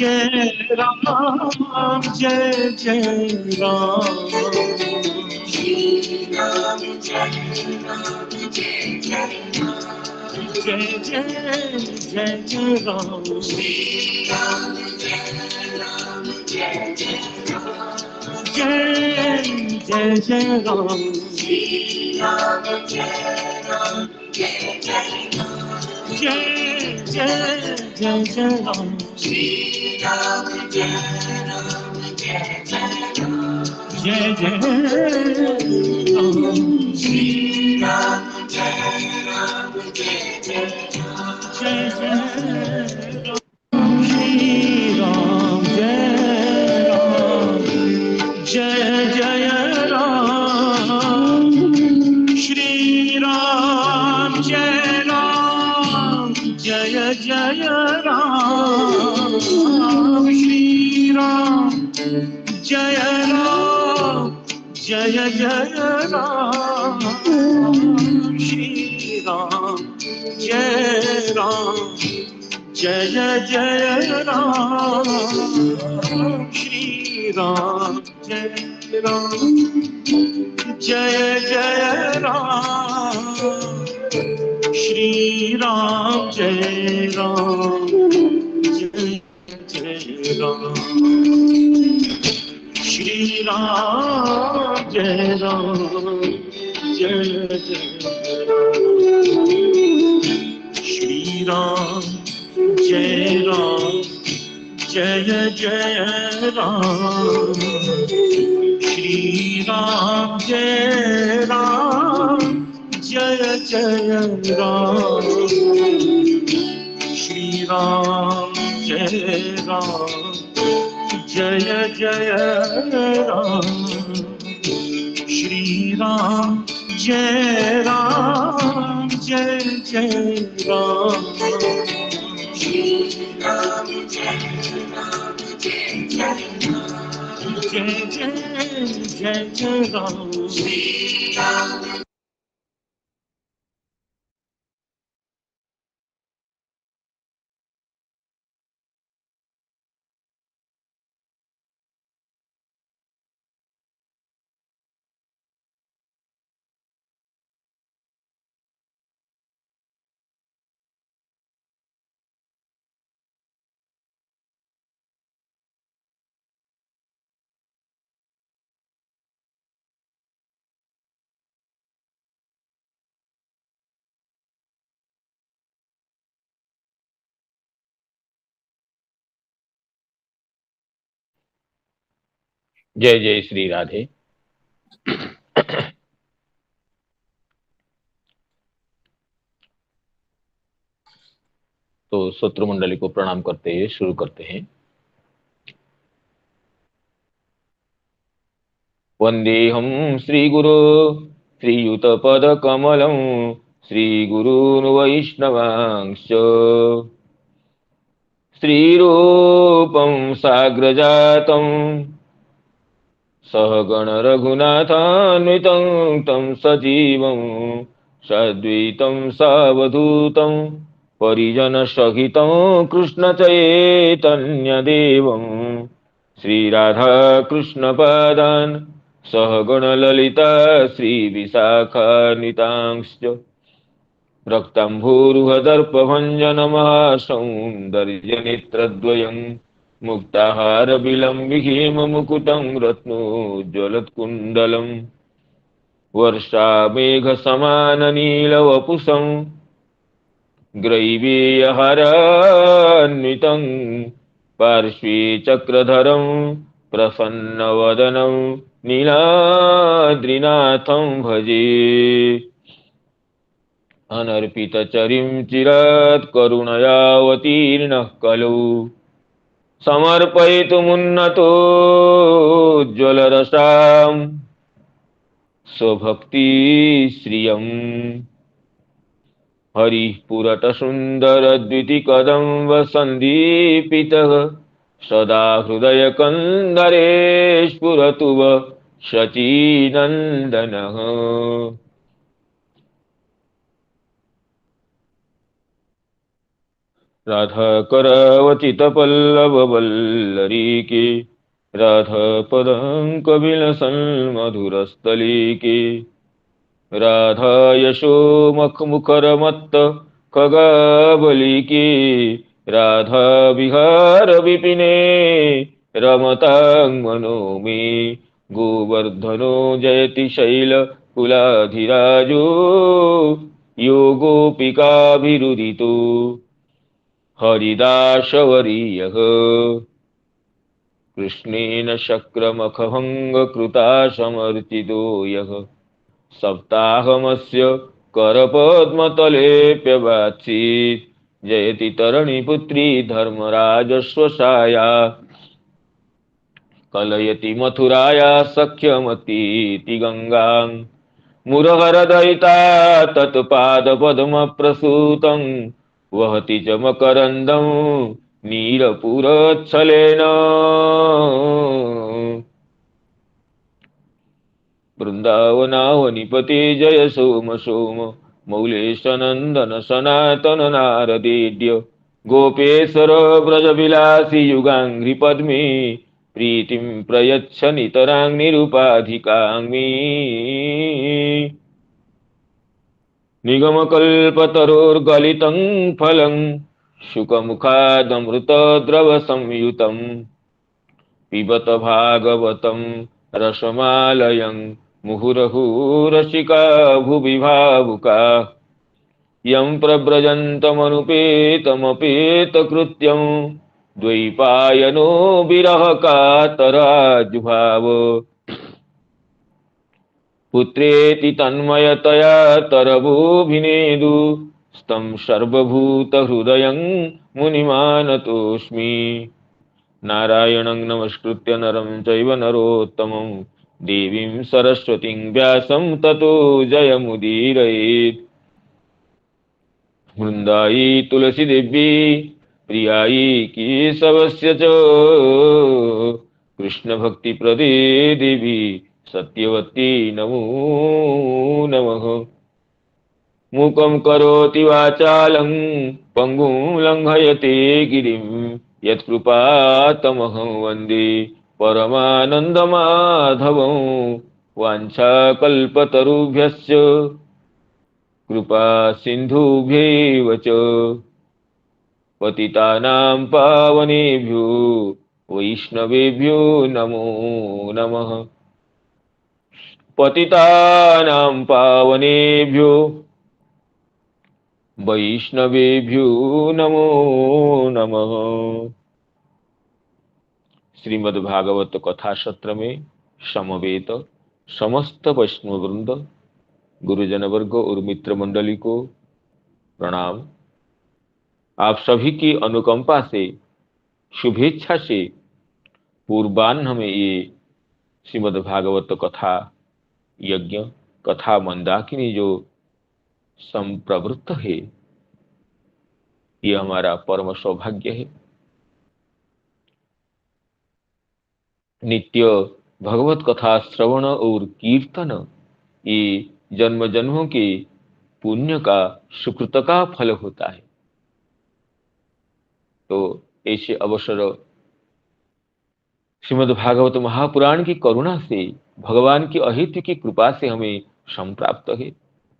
जय राम जय जय राम श्री राम जय राम जय जय राम जय जय जय राम श्री राम जय राम जय जय राम जय जय राम श्री राम जय राम जय जय राम जय जय राम श्री राम जय राम जय जय राम जय जय राम श्री राम जय राम जय जय राम जय जय राम श्री राम जय राम जय जय राम श्री राम जय राम जय जय राम श्री राम जय राम जय जय राम श्री राम जय राम जय जय राम श्री राम जय राम जय जय राम श्री राम जय राम जय जय राम श्री राम जय राम जय जय राम श्री राम जय राम जय जय राम श्री राम जय राम जय जय राम श्री राम जय राम जय जय राम श्री राम जय राम जय जय राम श्री राम जय राम जय जय राम जय जय जय राम श्री राम जय जय श्री राधे। तो शत्रु मंडली को प्रणाम करते हुए शुरू करते हैं। वंदेहं श्रीगुरो श्रीयुतपदकमलं श्रीगुरून् वैष्णवांश्च श्रीरूपं साग्रजातं सहगण रघुनाथान्वितं तं सजीवं साद्वैतं सावधूतं परिजनसहितं कृष्णचैतन्यदेवं श्रीराधाकृष्णपादान् सहगणललिता श्रीविशाखान्वितांश्च रक्ताम्भोरुहदर्पभञ्जनमहासौन्दर्यनेत्रद्वयं मुक्ताहारविलम्बिहीममुकुटं रत्नोज्ज्वलत्कुण्डलं वर्षामेघसमाननीलवपुषं ग्रैवेयहारान्वितं पार्श्वे चक्रधरं प्रसन्नवदनं नीलाद्रिनाथं भजे। अनर्पितचरिं चिरात् करुणयावतीर्णः खलु समर्पयितुमुन्नतोज्ज्वलरसां स्वभक्तिश्रियम् हरिः पुरतसुन्दरद्वितिकदम्बसन्दीपितः सदा हृदयकन्दरे स्फुरतु वः शचीनन्दनः। राधा करावचित पल्लव वल्लरी की, राधा पदं कविलसन मधुरस्थली की, राधा यशो मुखर मत्त खगावली की, राधा विहार विपिने रमतां मनो मे, गोवर्धनो जयति शैल कुलाधिराजो, यो गोपिकाभिरुदितो हरिदासवर्यः। कृष्णेन शक्रमखभङ्गकृता समर्चितो यः, सप्ताहमस्य करपद्मतलेऽप्यवात्सीत्, जयति तरणिपुत्री धर्मराजस्वसाया, कलयति मथुराया सख्यमतीति गंगां, मुरहरदयिता तत्पादपद्मप्रसूतं, वहति च मकरन्दं नीरपुरच्छलेन। वृंदावनावनिपते जय सोम सोम, मौलेशनंदन सनातन नारदेड्य, गोपेश्वर व्रजविलासी युगांघ्रि पद्मे, प्रीतिं प्रयच्छ नितरां निरुपाधिकाङ्मी। निगमकल्पतरोर्गलितं फलं, शुकमुखादमृतद्रवसंयुतं, पिबत भागवतं रसमालयं, मुहुरहुरसिका भुवि भावुका, यं प्रव्रजन्तमनुपेतमपेतकृत्यं, द्वैपायनो विरहकातराजुभाव, पुत्रेति तन्मयतया तरवोऽभिनेदु, स्तं सर्वभूतहृदयं मुनिमानतोऽस्मि। नारायणं नमस्कृत्य नरं चैव नरोत्तमं, देवीं सरस्वतीं व्यासं ततो जयमुदीरयेत्। वृन्दायै तुलसीदेवी प्रियायै केशवस्य च, कृष्णभक्तिप्रदे देवी सत्यवती नमो नमः। मूकं करोति वाचालं पङ्गुं लङ्घयते गिरिं, यत्कृपातमहं वन्दे परमानन्दमाधवं। वाञ्छाकल्पतरुभ्यश्च कृपा सिन्धुभ्यैव च, पतितानां पावनेभ्यो वैष्णवेभ्यो नमो नमः। पतितानां पावनेभ्यो वैष्णवेभ्यो नमो नमः। श्रीमद्भागवत कथा सत्र में समवेत समस्त वैष्णव वृंद, गुरुजन वर्ग और मित्र मंडली को प्रणाम। आप सभी की अनुकंपा से, शुभेच्छा से पूर्वाह्न में ये श्रीमद्भागवत कथा यज्ञ कथा मंदाकिनी जो संप्रवृत्त है, ये हमारा परम सौभाग्य है। नित्य भगवत कथा श्रवण और कीर्तन ये जन्म जन्मों के पुण्य का, सुकृत का फल होता है। तो ऐसे अवसर श्रीमद् भागवत महापुराण की करुणा से, भगवान की अहित्य की कृपा से हमें संप्राप्त है।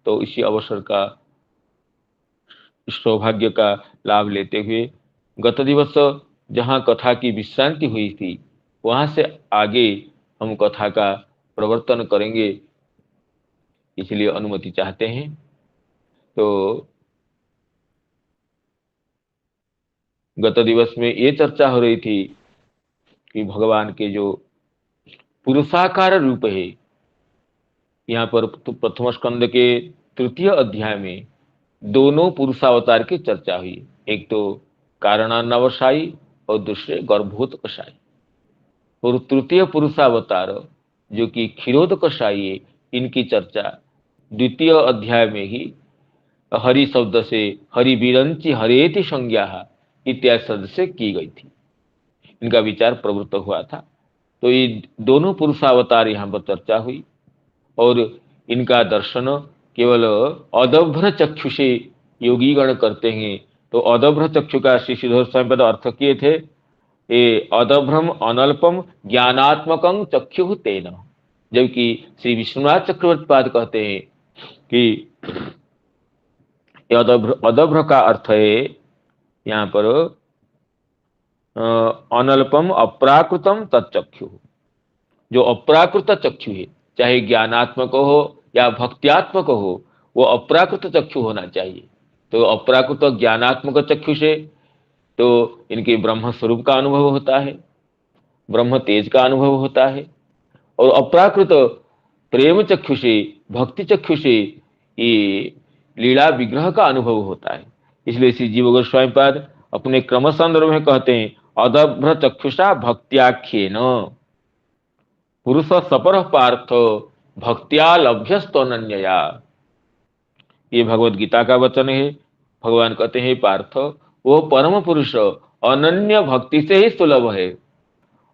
तो इसी अवसर का, इस सौभाग्य का लाभ लेते हुए गत दिवस जहाँ कथा की विश्रांति हुई थी, वहां से आगे हम कथा का प्रवर्तन करेंगे, इसलिए अनुमति चाहते हैं। तो गत दिवस में ये चर्चा हो रही थी कि भगवान के जो पुरुषाकार रूप है, यहाँ पर प्रथम स्कंद के तृतीय अध्याय में दोनों पुरुषावतार की चर्चा हुई। एक तो कारणान्वसायी और दूसरे गर्भोत्कर्षायी। और तृतीय पुरुषावतार जो कि क्षीरोदकशायी है, इनकी चर्चा द्वितीय अध्याय में ही हरि शब्द से हरि विरंचि हरेति संज्ञा इत्यादि शब्द से की गई थी। इनका विचार प्रवृत्त हुआ था। तो ये दोनों पुरुषावतार यहाँ पर चर्चा हुई और इनका दर्शन केवल अदभ्र चक्षु से योगीगण करते हैं, तो अदभ्र चक्षु का श्री श्रीधर स्वामी पद अर्थ किए थे, ये अदभ्रम अनल्पम ज्ञानात्मकं चक्षु तेन। जबकि श्री विश्वनाथ चक्रवर्ती पाद कहते हैं कि अदभ्र, अदभ्र का अर्थ है यहाँ पर अनल्पम अप्राकृतम तत्चक्षु। जो अप्राकृत चक्षु है, चाहे ज्ञानात्मक हो या भक्त्यात्मक हो, वो अप्राकृत चक्षु होना चाहिए। तो अप्राकृत ज्ञानात्मक चक्षु से तो इनके ब्रह्म स्वरूप का अनुभव होता है, ब्रह्म तेज का अनुभव होता है। और अप्राकृत प्रेम चक्षु से, भक्ति चक्षु से ये लीला विग्रह का अनुभव होता है। इसलिए श्री जीव गोस्वामी पाद अपने क्रम संदर्भ में कहते हैं, अदभ्र चक्षुषा भक्त्याख्येन पुरुष सपर पार्थ भक्त्या लभ्यस्तनन्यया। ये भगवत गीता का वचन है। भगवान कहते हैं, पार्थ वो परम पुरुष अनन्य भक्ति से ही सुलभ है।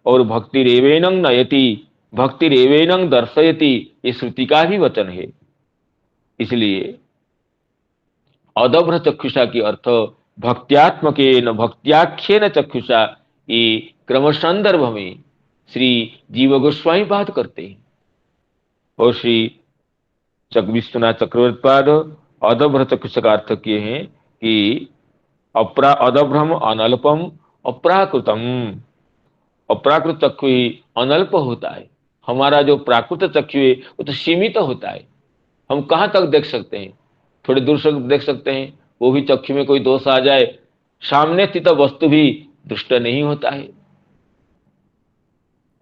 और भक्ति रेवेनं नयति, भक्ति रेवेनं दर्शयति, ये श्रुति का भी वचन है। इसलिए अदभ्र चक्षुषा की अर्थ भक्त्यात्मकेन भक्त्याख्येन चक्षुषा, ये क्रम संदर्भ में श्री जीव गोस्वामी पाद करते हैं। और श्री विश्वनाथ चक्रवर्ती पाद अदभ्र चक्षुषा का अर्थ किए हैं कि अदभ्रम अनल्पम अप्राकृतम। अप्राकृत चक्षु ही अनल्प होता है। हमारा जो प्राकृत चक्षु है वो तो सीमित होता है। हम कहाँ तक देख सकते हैं? थोड़ी दूर से देख सकते हैं, वो भी चक्षु में कोई दोष आ जाए, सामने स्थित वस्तु भी दृष्ट नहीं होता है।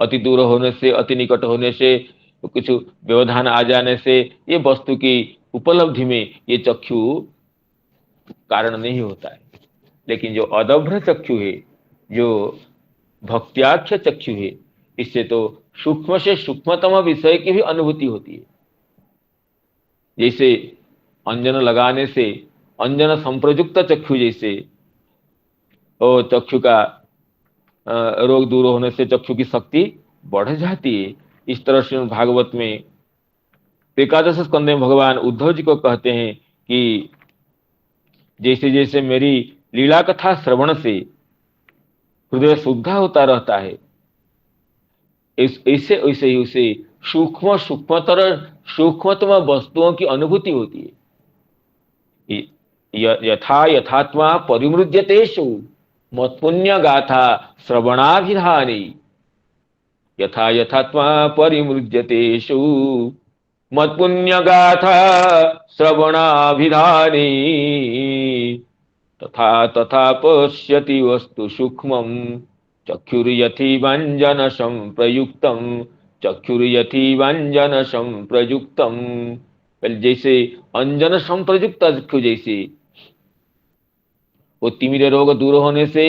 अति दूर होने से, अति निकट होने से, कुछ व्यवधान आ जाने से ये वस्तु की उपलब्धि में ये चक्षु कारण नहीं होता है। लेकिन जो अदभ्र चक्षु है, जो भक्त्याख्य चक्षु है, इससे तो सूक्ष्म से सूक्ष्मतम विषय की भी अनुभूति होती है। जैसे अंजन लगाने से, अंजन संप्रयुक्त चक्षु जैसे, और चक्षु का रोग दूर होने से चक्षु की शक्ति बढ़ जाती है। इस तरह से भागवत में एकादश स्कंद में भगवान उद्धव जी को कहते हैं कि जैसे जैसे मेरी लीला कथा श्रवण से हृदय शुद्ध होता रहता है, ऐसे ऐसे ही उसे सूक्ष्म सूक्ष्मतम वस्तुओं की अनुभूति होती है। यथा यथात्मा परिमृज्यतेषु मत्पुण्य गाथा श्रवणाभिधानी। यथा यथात्मा परिमृज्यतेषु मत्पुण्य गाथा श्रवणाभिधानी। तथा तथा पश्यति वस्तु सूक्ष्मं चक्षुर्यथि व्यंजन संप्रयुक्तम, चक्षुर्यथि संप्रयुक्तम। जैसे अंजन संप्रयुक्त चक्षु, जैसे वो तिमिर रोग दूर होने से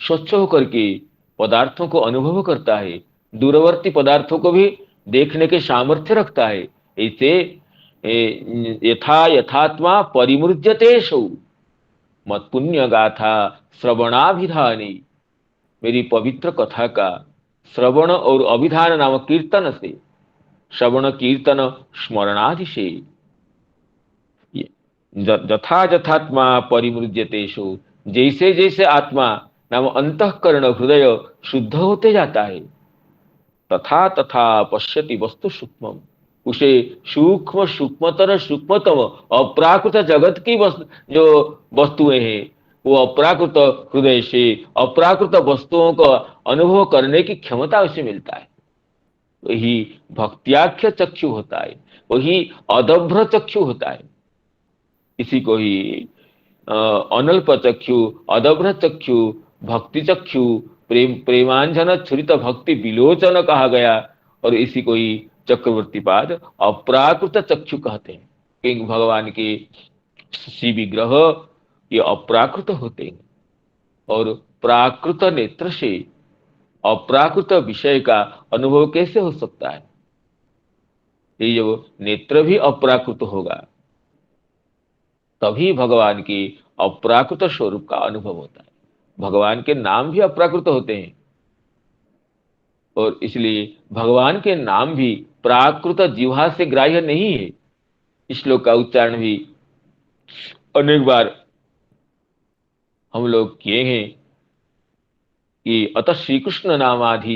स्वच्छ होकर के पदार्थों को अनुभव करता है, दूरवर्ती पदार्थों को भी देखने के सामर्थ्य रखता है। ऐसे यथा यथात्मा परिमृज्यतेषु मत्पुण्य गाथा श्रवणाभिधानी। मेरी पवित्र कथा का श्रवण और अभिधान नामक कीर्तन से, श्रवण कीर्तन स्मरणादि से, यथा यथात्मा परिमृज्यतेषु, जैसे जैसे आत्मा नाम अंतःकरण हृदय शुद्ध होते जाता है, तथा तथा पश्यति वस्तु सूक्ष्म, उसे सूक्ष्म सूक्ष्मतर सूक्ष्मतम अप्राकृत जगत की जो वस्तुएं हैं, वो अप्राकृत हृदय से अप्राकृत वस्तुओं का अनुभव करने की क्षमता उसे मिलता है। वही भक्त्याख्य चक्षु होता है, वही अदभ्र चक्षु होता है। इसी को ही अनल्प चक्षु, अदभ्र चक्षु, भक्ति चक्षु, प्रेमांजन छुरित भक्ति विलोचन कहा गया। और इसी को ही चक्रवर्ती पाद अप्राकृत चक्षु कहते हैं, क्योंकि भगवान के श्री विग्रह ये अप्राकृत होते हैं। और प्राकृत नेत्र से अप्राकृत विषय का अनुभव कैसे हो सकता है? ये जब नेत्र भी अप्राकृत होगा तभी भगवान की अप्राकृत स्वरूप का अनुभव होता है। भगवान के नाम भी अप्राकृत होते हैं, और इसलिए भगवान के नाम भी प्राकृत जिह्वा से ग्राह्य नहीं है। इस श्लोक का उच्चारण भी अनेक बार हम लोग किए हैं कि अतः श्री कृष्ण नामादि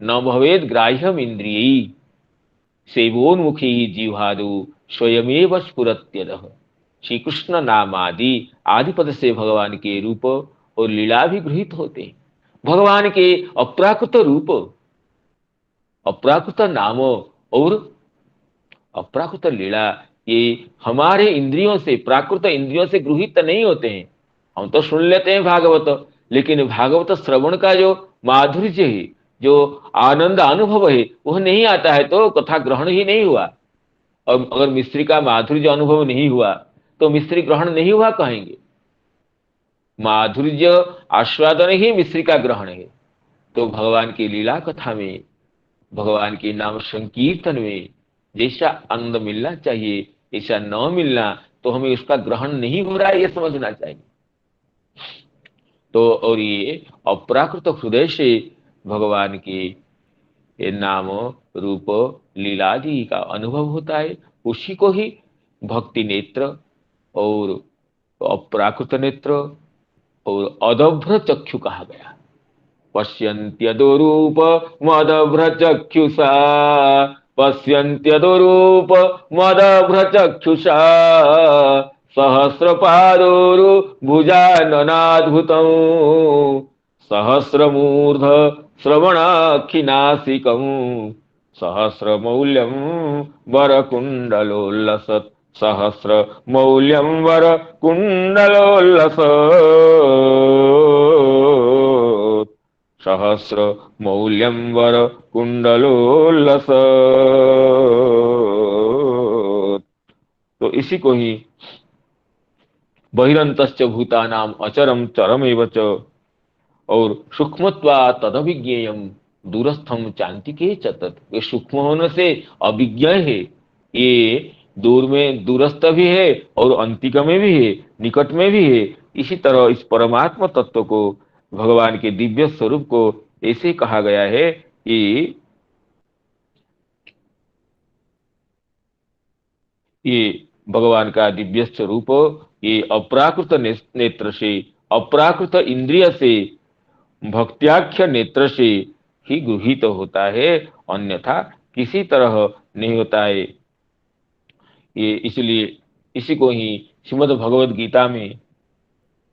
न भवेद ग्राह्यम इंद्रिय सेवोन्मुखी जीवादु स्वयमेव स्फुरत्यदः। श्री कृष्ण नाम आदि आदिपद से भगवान के रूप और लीला भी गृहीत होते हैं। भगवान के अप्राकृत रूप, अप्राकृत नाम और अप्राकृत लीला ये हमारे इंद्रियों से, प्राकृत इंद्रियों से गृहीत नहीं होते हैं। हम तो सुन लेते हैं भागवत, लेकिन भागवत श्रवण का जो माधुर्य है, जो आनंद अनुभव है, वह नहीं आता है तो कथा ग्रहण ही नहीं हुआ। और अगर मिस्त्री का माधुर्य अनुभव नहीं हुआ तो मिस्त्री ग्रहण नहीं हुआ कहेंगे। माधुर्य आस्वादन ही मिस्त्री का ग्रहण है। तो भगवान की लीला कथा में, भगवान के नाम संकीर्तन में जैसा आनंद मिलना चाहिए, ऐसा न मिलना तो हमें उसका ग्रहण नहीं हो रहा है, यह समझना चाहिए। तो और ये अप्राकृत हृदय से भगवान के ये नाम रूप लीलादि का अनुभव होता है, उसी को ही भक्ति नेत्र और अप्राकृत नेत्र और अदभ्र चक्षु कहा गया। पश्यन्त्यदोरूप मदभ्रचक्षुषा, पश्यन्त्यदोरूप मदभ्रचक्षुषा, सहस्रपादोरु भुजाननाद्भुतं, सहस्रमूर्ध श्रवणाखिनासिकं, सहस्रमौल्यं वरकुण्डलोल्लसत्, सहस्रमौल्यं वरकुण्डलोल्लसत्, सहस्र मौल्यम वर कुंडलोल्लस। तो इसी को ही बहिरंतश्च भूतानाम अचरम चरमेव च और सूक्ष्मत्वा तदभिज्ञेयम दूरस्थम चांतिके च तत्। ये सूक्ष्म होने से अभिज्ञ है, ये दूर में दूरस्थ भी है और अंतिक में भी है, निकट में भी है। इसी तरह इस परमात्मा तत्व को, भगवान के दिव्य स्वरूप को ऐसे कहा गया है कि ये भगवान का दिव्य स्वरूप ये अप्राकृत नेत्र से, अप्राकृत इंद्रिय से, भक्त्याख्य नेत्र से ही गृहीत होता है, अन्यथा किसी तरह नहीं होता है। ये इसलिए इसी को ही श्रीमद् भगवद गीता में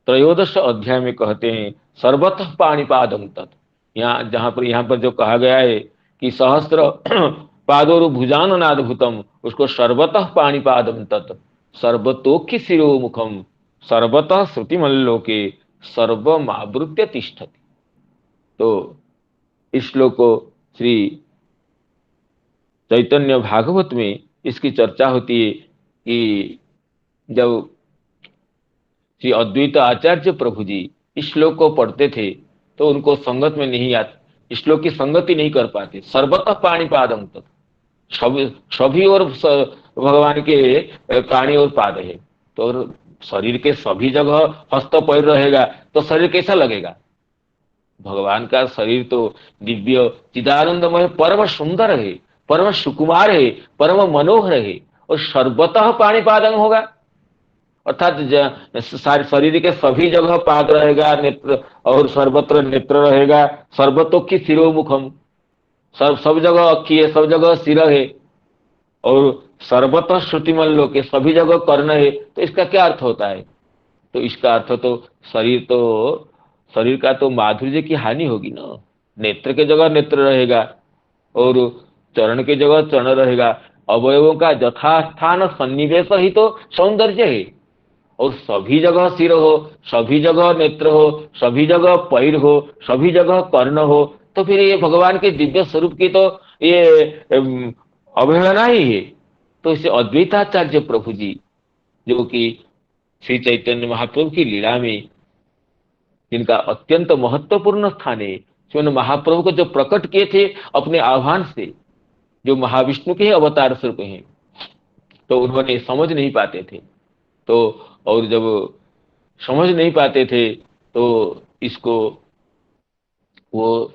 त्रयोदश अध्याय में कहते हैं सर्वतः पाणिपादं तत्। यहाँ पर जो कहा गया है कि सहस्त्र पादोरु भुजाननाद्भुतम, उसको सर्वतः पाणिपादं तत्, सर्वतोखि शिरोमुखम, सर्वतः श्रुतिमल्लोके सर्वमावृत्य तिष्ठति। तो इस श्लोक को श्री चैतन्य भागवत में इसकी चर्चा होती है कि जब श्री अद्वैत आचार्य प्रभु जी इस श्लोक को पढ़ते थे तो उनको संगत में नहीं आते, इस श्लोक की संगति नहीं कर पाते। सर्वतः पाणिपादं तत्, सभी और भगवान के पाणी और पाद है, तो शरीर के सभी जगह हस्त पैर रहेगा तो शरीर कैसा लगेगा। भगवान का शरीर तो दिव्य चिदानंदमय परम सुंदर है, परम सुकुमार है, परम मनोहर है, और सर्वतः पाणिपादं होगा अर्थात शरीर के सभी जगह पाद रहेगा, नेत्र और सर्वत्र नेत्र रहेगा, सर्वतोखि शिरोमुखम, सब जगह अक्खी है, सब जगह सिर है, और सर्वतः श्रुतिमल्लो के सभी जगह कर्ण है। तो इसका क्या अर्थ होता है? तो इसका अर्थ तो शरीर का तो माधुर्य की हानि होगी ना। नेत्र के जगह नेत्र रहेगा और चरण के जगह चरण रहेगा, अवयवों का यथास्थान सन्निवेश ही तो सौंदर्य है। और सभी जगह सिर हो, सभी जगह नेत्र हो, सभी जगह पैर हो, सभी जगह कर्ण हो, तो फिर ये भगवान के दिव्य स्वरूप की तो ये अवहेलना ही है। तो इसे अद्वैताचार्य प्रभु जी, जो कि श्री चैतन्य महाप्रभु की लीला में जिनका अत्यंत महत्वपूर्ण स्थान है, उन्होंने महाप्रभु को जो प्रकट किए थे अपने आह्वान से, जो महाविष्णु के अवतार स्वरूप हैं, तो उन्होंने समझ नहीं पाते थे। तो और जब समझ नहीं पाते थे तो इसको वो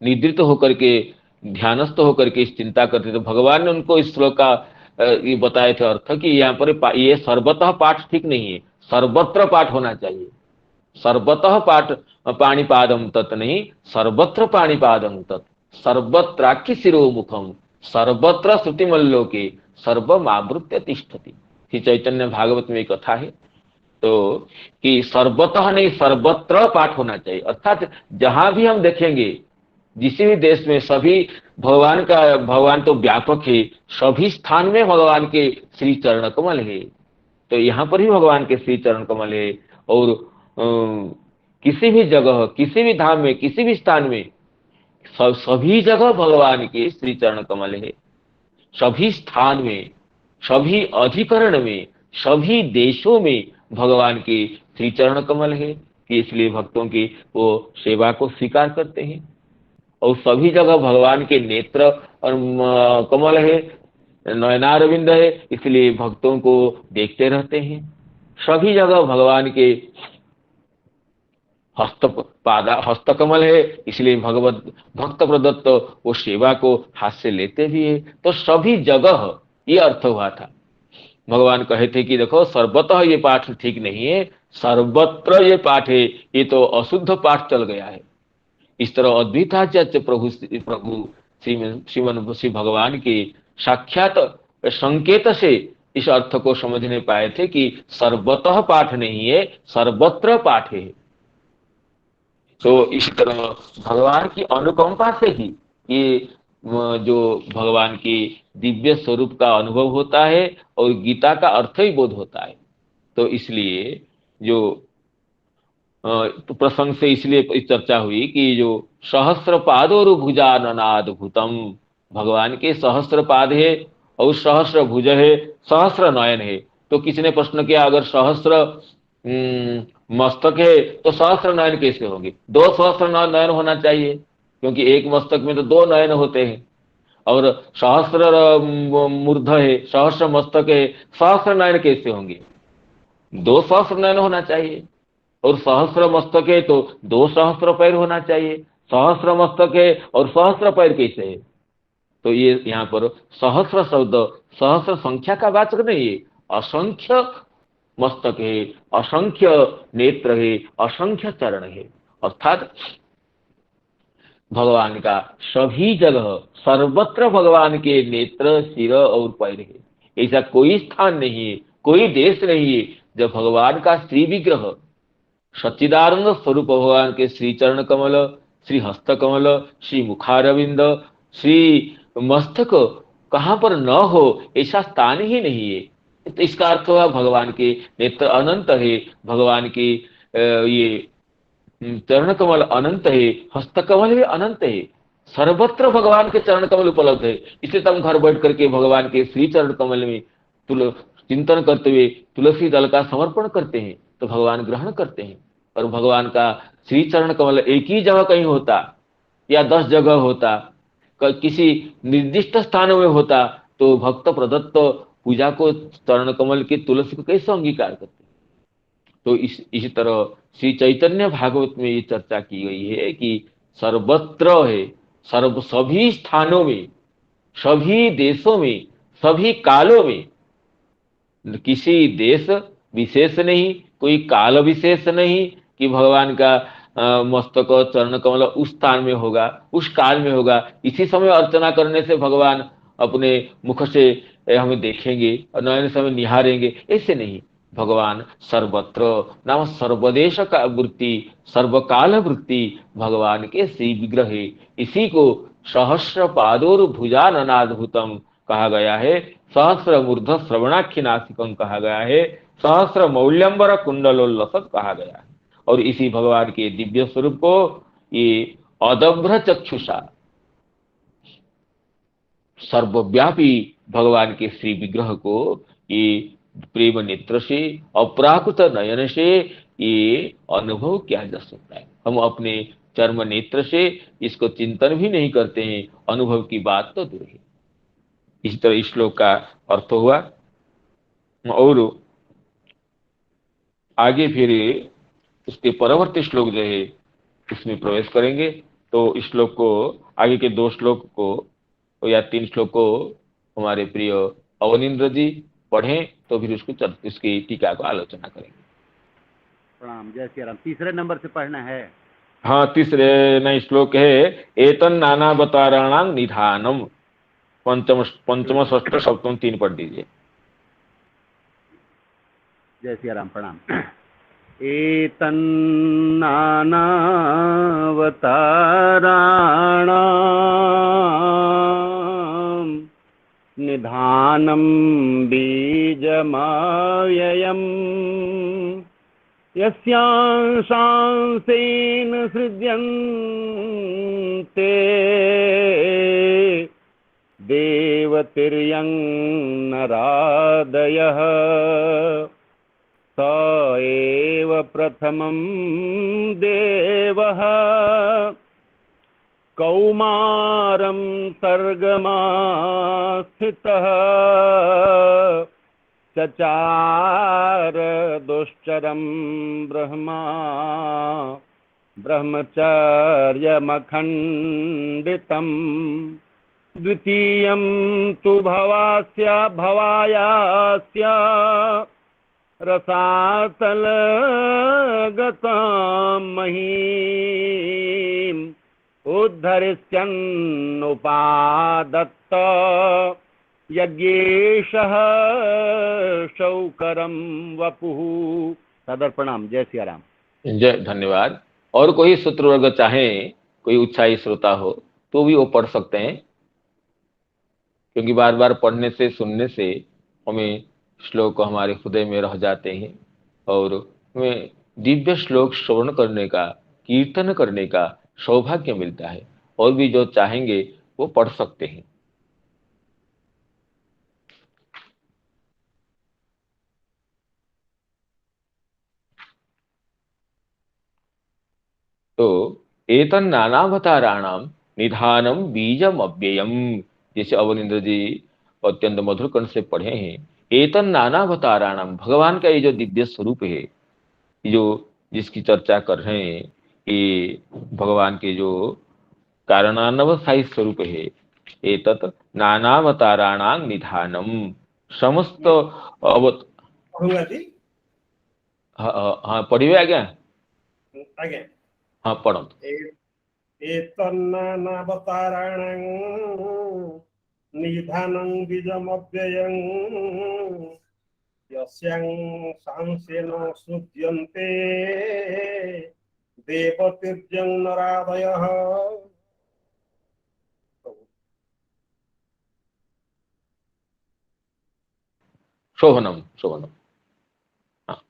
निद्रित होकर के, ध्यानस्थ होकर के इस चिंता करते थे। भगवान ने उनको इस श्लोक का ये बताए थे अर्थ कि यहाँ पर ये सर्वतः पाठ ठीक नहीं है, सर्वत्र पाठ होना चाहिए। सर्वतः पाठ पाणिपादम तत् नहीं, सर्वत्र पाणिपादम तत्, सर्वत्राख्य शिरोमुखम, सर्वत्र श्रुतिमल्लोके सर्वमावृत्य तिष्ठति। श्री चैतन्य भागवत में एक कथा है, तो कि सर्वतः नहीं सर्वत्र पाठ होना चाहिए, अर्थात जहां भी हम देखेंगे, जिस भी देश में, सभी भगवान का, भगवान तो व्यापक है, सभी स्थान में भगवान के श्री चरण कमल है। तो यहाँ पर भी भगवान के श्री चरण कमल है। और किसी भी जगह, किसी भी धाम में, किसी भी स्थान में, सभी जगह भगवान के श्री चरण कमल है। सभी स्थान में, सभी अधिकरण में, सभी देशों में भगवान के श्री चरण कमल है, कि इसलिए भक्तों की वो सेवा को स्वीकार करते हैं। और सभी जगह भगवान के नेत्र और कमल है, नयनारविंद है, इसलिए भक्तों को देखते रहते हैं। सभी जगह भगवान के हस्तकमल है, इसलिए भगवत भक्त प्रदत्त वो सेवा को हाथ से लेते भी है। तो सभी जगह ये अर्थ हुआ था। भगवान कहे थे कि देखो सर्वतः ये पाठ ठीक नहीं है, सर्वत्र ये पाठ है, ये तो अशुद्ध पाठ चल गया है। इस तरह अद्वैताचार्य प्रभु प्रभु श्रीमन श्री भगवान के साक्षात संकेत से इस अर्थ को समझने पाए थे कि सर्वतः पाठ नहीं है, सर्वत्र पाठ है। तो इसी तरह भगवान की अनुकंपा से ही ये जो भगवान के दिव्य स्वरूप का अनुभव होता है और गीता का अर्थ ही बोध होता है। तो इसलिए जो तो प्रसंग से इसलिए चर्चा हुई कि जो सहस्त्र पादोरु भुजाननाद भूतम, भगवान के सहस्त्र पाद है और सहस्त्र भुज है, सहस्त्र नयन है। तो किसी ने प्रश्न किया, अगर सहस्त्र मस्तक है तो सहस्त्र नयन कैसे होंगे? दो सहस्त्र नयन होना चाहिए, क्योंकि एक मस्तक में तो दो नयन होते हैं। और सहस्त्र मूर्ध है, सहस्त्र मस्तक है, सहस्त्र नयन कैसे होंगे? दो सहस्त्र नयन होना चाहिए। और सहस्त्र मस्तक है तो दो सहस्त्र पैर होना चाहिए, सहस्त्र मस्तक है और सहस्त्र पैर कैसे है? तो ये यहाँ पर सहस्त्र शब्द सहस्त्र संख्या का वाचक नहीं है, असंख्य मस्तक है, असंख्य नेत्र है, असंख्य चरण है। अर्थात भगवान का सभी जगह, सर्वत्र भगवान के नेत्र, सिर और पैर है। ऐसा कोई स्थान नहीं है, कोई देश नहीं है जब भगवान का श्री विग्रह, सच्चिदानंद स्वरूप भगवान के श्री चरण कमल, श्री हस्त कमल, श्री मुखारविंद, श्री मस्तक कहां पर न हो, ऐसा स्थान ही नहीं है। तो इसका अर्थ हुआ भगवान के नेत्र अनंत है, भगवान के ये चरण कमल अनंत है, हस्त कमल भी अनंत है, सर्वत्र भगवान के चरण कमल उपलब्ध है। इसलिए तो हम घर बैठ करके भगवान के श्री चरण कमल में चिंतन करते हुए तुलसी दल का समर्पण करते हैं, तो भगवान ग्रहण करते हैं। और भगवान का श्री चरण कमल एक ही जगह कहीं होता या 10 जगह होता, किसी निर्दिष्ट स्थानों में होता, तो भक्त प्रदत्त पूजा को, चरण कमल के तुलसी को कैसे अंगीकार करते? तो इसी तरह श्री चैतन्य भागवत में ये चर्चा की गई है कि सर्वत्र है, सभी स्थानों में, सभी देशों में, सभी कालों में, किसी देश विशेष नहीं, कोई काल विशेष नहीं कि भगवान का मस्तक और चरण कमल उस स्थान में होगा, उस काल में होगा, इसी समय अर्चना करने से भगवान अपने मुख से हमें देखेंगे और नयन समय निहारेंगे, ऐसे नहीं। भगवान सर्वत्र नाम सर्वदेश का वृत्ति, सर्वकाल वृत्ति भगवान के श्री विग्रह है। इसी को सहस्र पादोर भुजाननाद्भुतम कहा गया है, सहस्र मूर्ध श्रवणाख्य नासिकम कहा गया है, सहस्र मौल्यंबर कुंडलोल्लसत कहा गया है। और इसी भगवान के दिव्य स्वरूप को ये अदभ्र चक्षुषा, सर्वव्यापी भगवान के श्री विग्रह को ये प्रेम नेत्र से, अपराकृत नयन से ये अनुभव किया जा सकता है। हम अपने चर्म नेत्र से इसको चिंतन भी नहीं करते हैं, अनुभव की बात तो दूर है। इस तरह इस श्लोक का अर्थ हुआ। और आगे फिर उसके परवर्ती श्लोक जो है उसमें प्रवेश करेंगे। तो इस श्लोक को, आगे के 2 श्लोक को या 3 श्लोक को हमारे प्रिय अवनीन्द्र जी पढ़ें, तो फिर उसकी टीका को आलोचना करेंगे। प्रणाम, जय श्री राम। तीसरे नंबर से पढ़ना है। हाँ, तीसरे नहीं श्लोक है, एतन नानावताराणां निधानम। पंचम पंचम षष्ठ सप्तम 3 पढ़ दीजिए। जय श्री राम, प्रणाम। एतन्नानावताराणां निधानं बीजमव्ययम् यस्यांशांसेन सृज्यन्ते देवतिर्यं नरादयः स एव प्रथमं देवः कौमारं सर्गमास्थितः चचार दुश्चरं ब्रह्मा ब्रह्मचर्यमखण्डितम् द्वितीयं तु भवायास्य रसातलगतां महीम् उद्धरिष्यन्नुपादत्त यज्ञेशः शौकरं वपुः। सदर्पणाम। जय सिया राम। जय, धन्यवाद। और कोई सूत्र वर्ग चाहे, कोई उत्साही श्रोता हो तो भी वो पढ़ सकते हैं, क्योंकि बार बार पढ़ने से सुनने से हमें श्लोक हमारे हृदय में रह जाते हैं और हमें दिव्य श्लोक श्रवण करने का, कीर्तन करने का सौभाग्य मिलता है। और भी जो चाहेंगे वो पढ़ सकते हैं। तो एतन नानावताराणाम निधानम बीजम अव्ययम, जैसे अवनिंद्र जी अत्यंत मधुर कंठ से पढ़े हैं। एतन नानावताराणाम, भगवान का ये जो दिव्य स्वरूप है, जो जिसकी चर्चा कर रहे हैं, ये भगवान के जो कारणानवसायी स्वरूप है, एतत नानावताराणां निधानम, समस्त अवत हाँ पढ़िए आज्ञा। हाँ पढ़ो। एतन्नानावताराणां निधानं बीजमव्ययं यस्यांशांसेन सृज्यन्ते देवतिर्यं नरादयः। शोभनम शोभनम। हाँ,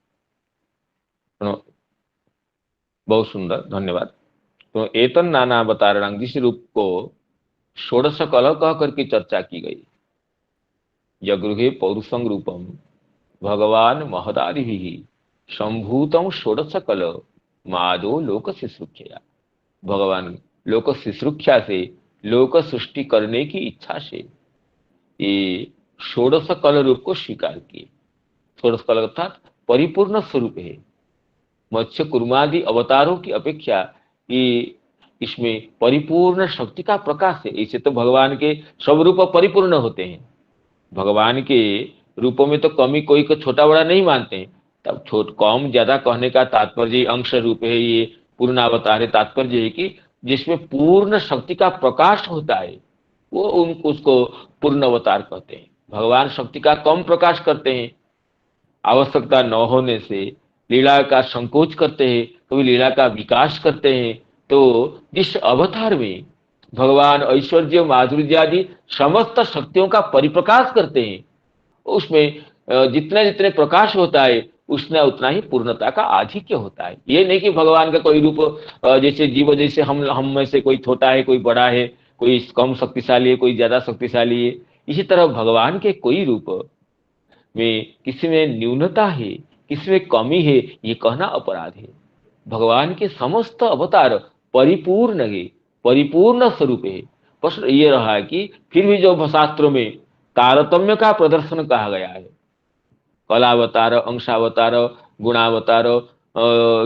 बहुत सुंदर, धन्यवाद। तो एतन नानावताराणां, जिस रूप को षोडश कल कह करके चर्चा की गई, जगृहे पौरुषं रूपम भगवान महदादिभिः संभूतम षोडश कल मादो लोक शुश्रूषया। भगवान लोक शुश्रूषा से, लोक सृष्टि करने की इच्छा से ये षोडश कल रूप को स्वीकार किए। षोडश कल अर्थात परिपूर्ण स्वरूप है। मत्स्य कुर्मादि अवतारों की अपेक्षा ये इसमें परिपूर्ण शक्ति का प्रकाश है। इसे तो भगवान के सब रूप परिपूर्ण होते हैं। भगवान के रूपों में तो कमी कोई को छोटा बड़ा नहीं मानते हैं। तब कम ज्यादा कहने का तात्पर्य अंश रूप है, ये पूर्ण अवतार है। तात्पर्य है कि जिसमें पूर्ण शक्ति का प्रकाश होता है वो उसको पूर्ण अवतार कहते हैं। भगवान शक्ति का कम प्रकाश करते हैं, आवश्यकता न होने से लीला का संकोच करते हैं, कभी लीला का विकास करते हैं। तो जिस अवतार में भगवान ऐश्वर्य माधुर्य आदि समस्त शक्तियों का परिप्रकाश करते हैं, उसमें जितने जितने प्रकाश होता है उसने उतना ही पूर्णता का आधिक्य होता है। ये नहीं कि भगवान का कोई रूप जैसे जीव, जैसे हम में से कोई छोटा है, कोई बड़ा है, कोई कम शक्तिशाली है, कोई ज्यादा शक्तिशाली है। इसी तरह भगवान के कोई रूप में किसी में न्यूनता है, किसी में कमी है, ये कहना अपराध है। भगवान के समस्त अवतार परिपूर्ण है, परिपूर्ण स्वरूप है। प्रश्न ये रहा है कि फिर भी जो शास्त्रों में तारतम्य का प्रदर्शन कहा गया है, कलावतार, अंशावतार, गुणावतार,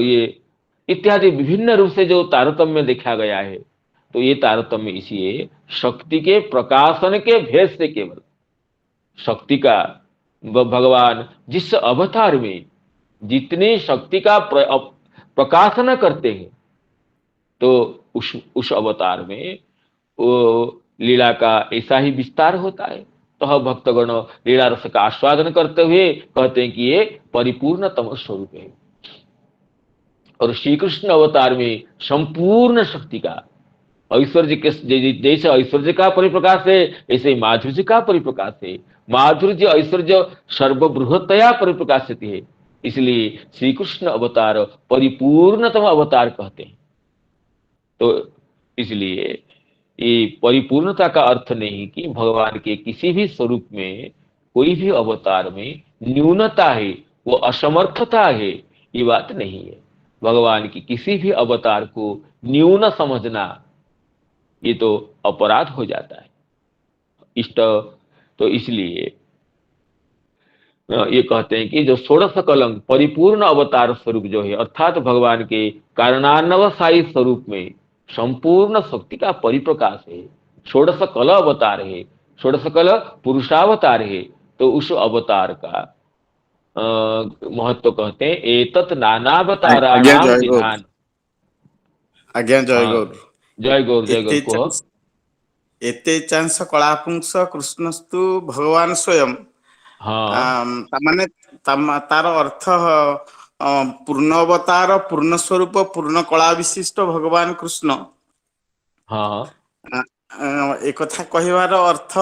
ये इत्यादि विभिन्न रूप से जो तारतम्य देखा गया है, तो ये तारतम्य इसी है शक्ति के प्रकाशन के भेद से। केवल शक्ति का भगवान जिस अवतार में जितनी शक्ति का प्रकाशन करते हैं, तो उस अवतार में वो लीला का ऐसा ही विस्तार होता है। तो हम भक्तगण लीला रस का आस्वादन करते हुए कहते हैं कि ये परिपूर्णतम स्वरूप है। और श्री कृष्ण अवतार में संपूर्ण शक्ति का ऐश्वर्य के जैसे ऐश्वर्य का परिप्रकाश है, ऐसे माधुर्य का परिप्रकाश है। माधुर्य ऐश्वर्य सर्वबृहतया परिप्रकाशित है, इसलिए श्री कृष्ण अवतार परिपूर्णतम अवतार कहते हैं। तो इसलिए ये परिपूर्णता का अर्थ नहीं कि भगवान के किसी भी स्वरूप में, कोई भी अवतार में न्यूनता है, वो असमर्थता है, ये बात नहीं है। भगवान की किसी भी अवतार को न्यून समझना ये तो अपराध हो जाता है। इष्ट तो इसलिए ये कहते हैं कि जो षोडश कलंक परिपूर्ण अवतार स्वरूप जो है, अर्थात भगवान के कारणान्वसायी स्वरूप में संपूर्ण शक्ति का परिप्रकाश है, षोडश कल अवतार है, षोडश कल पुरुषावतार है। तो उस अवतार का महत्व कहते हैं एतत् नानावताराणाम विधान। आज्ञा जय हाँ, गौर। जय गौर, जय गौर को एते चांस कलापुंस कृष्णस्तु भगवान स्वयं। हाँ माने तार अर्थ पूर्ण अवतार, पूर्ण स्वरूप, पूर्ण कला विशिष्ट भगवान कृष्ण। हाँ एक कथा कहिवार अर्थ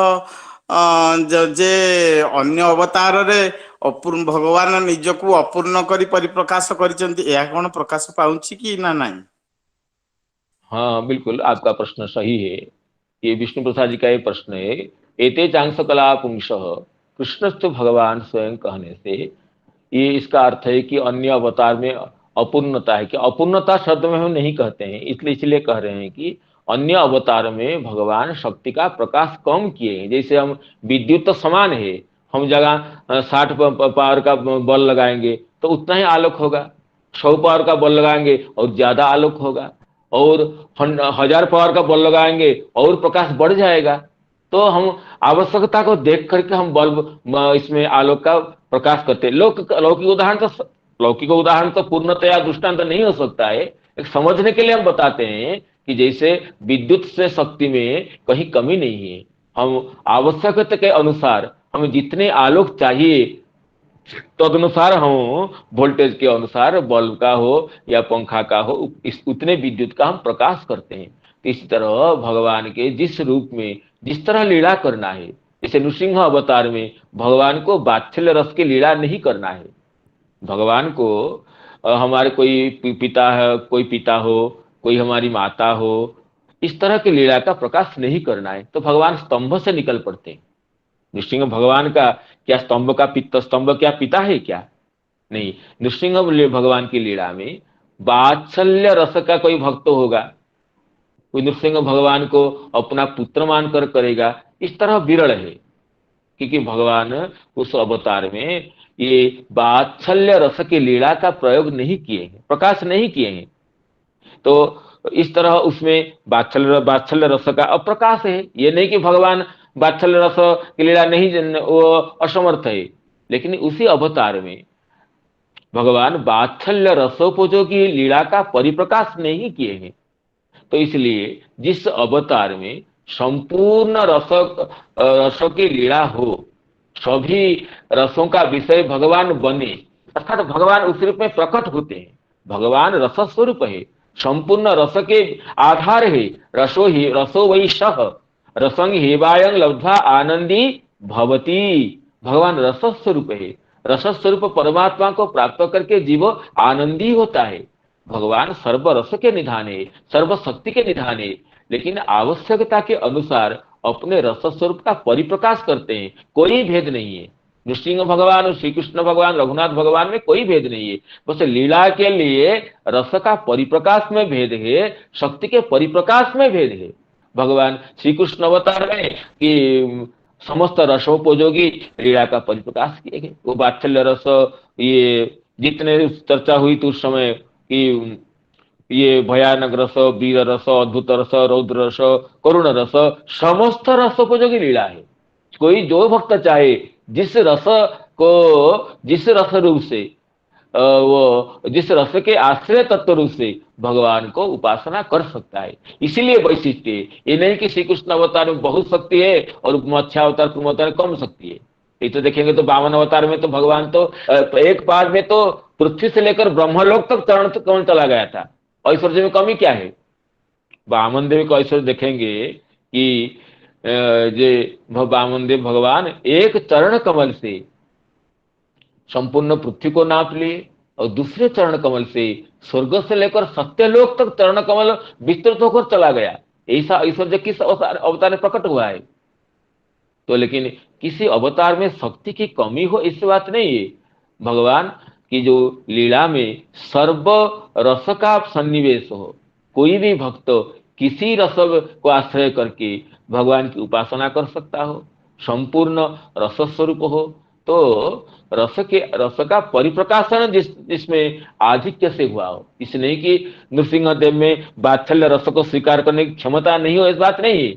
जे अन्य अवतार रे अपूर्ण भगवान निजको अपूर्ण करी परिप्रकाश करिसंती, या कोन प्रकाश पाउछि कि ना नहीं? हाँ, बिल्कुल आपका प्रश्न सही है। ये विष्णु प्रसाद जी का ये प्रश्न है। एते चांस कला पुंसः कृष्णस्तु भगवान स्वयं कहने से ये इसका अर्थ है कि अन्य अवतार में अपूर्णता है। कि अपूर्णता शब्द में हम नहीं कहते हैं, इसलिए कह रहे हैं कि अन्य अवतार में भगवान शक्ति का प्रकाश कम किए हैं। जैसे हम विद्युत तो समान है, हम जगह 60 पावर का बल्ब लगाएंगे तो उतना ही आलोक होगा, 100 पावर का बल्ब लगाएंगे और ज्यादा आलोक होगा, और 1000 पावर का बल्ब लगाएंगे और प्रकाश बढ़ जाएगा। तो हम आवश्यकता को देख करके हम बल्ब इसमें आलोक का प्रकाश करते हैं। लौकिक उदाहरण तो पूर्णतया दृष्टांत नहीं हो सकता है। एक समझने के लिए हम बताते हैं कि जैसे विद्युत से शक्ति में कहीं कमी नहीं है, हम आवश्यकता के अनुसार हमें जितने आलोक चाहिए तदनुसार हम वोल्टेज के अनुसार बल्ब का हो या पंखा का हो इस उतने विद्युत का हम प्रकाश करते हैं। तो इसी तरह भगवान के जिस रूप में जिस तरह लीला करना है, जैसे नृसिंह अवतार में भगवान को वात्सल्य रस की लीला नहीं करना है। भगवान को हमारे कोई पिता है, कोई पिता हो, कोई हमारी माता हो, इस तरह की लीला का प्रकाश नहीं करना है। तो भगवान स्तंभ से निकल पड़ते हैं। नृसिंह भगवान का क्या स्तंभ क्या पिता है क्या? नहीं। नृसिंह भगवान की लीला में वात्सल्य रस का कोई भक्त होगा, कोई नृसिंह भगवान को अपना पुत्र मानकर करेगा, इस तरह विरल है। क्योंकि भगवान उस अवतार में ये वात्सल्य रस की लीला का प्रयोग नहीं किए हैं, प्रकाश नहीं किए हैं। तो इस तरह उसमें वात्सल्य रस का अप्रकाश है। ये नहीं कि भगवान वात्सल्य रस की लीला नहीं, वो असमर्थ है, लेकिन उसी अवतार में भगवान वात्सल्य रसोपयोगी लीला का परिप्रकाश नहीं किए हैं। तो इसलिए जिस अवतार में संपूर्ण रसों की लीला हो, सभी रसों का विषय भगवान बने, अर्थात भगवान उस रूप में प्रकट होते हैं। भगवान रस स्वरूप है, संपूर्ण रस के आधार है। रसो वै सह रसंग हेवायं लब्ध्वा आनंदी भवती। भगवान रस स्वरूप है। रस स्वरूप परमात्मा को प्राप्त करके जीव आनंदी होता है। भगवान सर्व रस के निधान है, सर्व शक्ति के निधान है, लेकिन आवश्यकता के अनुसार अपने रस स्वरूप का परिप्रकाश करते हैं। कोई भेद नहीं है। नृसिंह भगवान और श्री कृष्ण भगवान, रघुनाथ भगवान में कोई भेद नहीं है। बस लीला के लिए रस का परिप्रकाश में भेद है, शक्ति के परिप्रकाश में भेद है। भगवान श्री कृष्ण अवतार में कि समस्त रसोपयोगी लीला का परिप्रकाश किए गए। वो वात्सल्य रस, ये जितने चर्चा हुई थी उस समय कि ये भयानक रस, वीर रस, अद्भुत रस, रौद्र रस, करुण रस, समस्त रसोपयोगी लीला है। कोई जो भक्त चाहे जिस रस रूप से वो जिस रस के आश्रय तत्व रूप से भगवान को उपासना कर सकता है। इसीलिए वैशिष्ट है, ये नहीं कि श्री कृष्ण अवतार में बहुत शक्ति है और मत्स्य अवतार कुर्म अवतार में कम शक्ति है। ये तो देखेंगे तो वामन अवतार में तो भगवान तो एक बार में तो पृथ्वी से लेकर ब्रह्मलोक तक चरण कमल चला गया था। ऐश्वर्य में कमी क्या है? वामन देव को ऐश्वर्य देखेंगे कि वामन देव भगवान एक चरण कमल से संपूर्ण पृथ्वी को नाप लिए और दूसरे चरण कमल से स्वर्ग से लेकर सत्यलोक तक चरण कमल विस्तृत होकर चला गया। ऐसा ऐश्वर्य किस अवतार में प्रकट हुआ है? तो लेकिन किसी अवतार में शक्ति की कमी हो ऐसी बात नहीं है। भगवान की जो लीला में सर्व रस का सन्निवेश हो, कोई भी भक्त किसी रस को आश्रय करके भगवान की उपासना कर सकता हो, संपूर्ण रस स्वरूप हो, तो रस का परिप्रकाशन जिसमें आधिक्य से हुआ हो। इस नहीं कि नृसिंह देव में वात्सल्य रस को स्वीकार करने की क्षमता नहीं हो, इस बात नहीं है।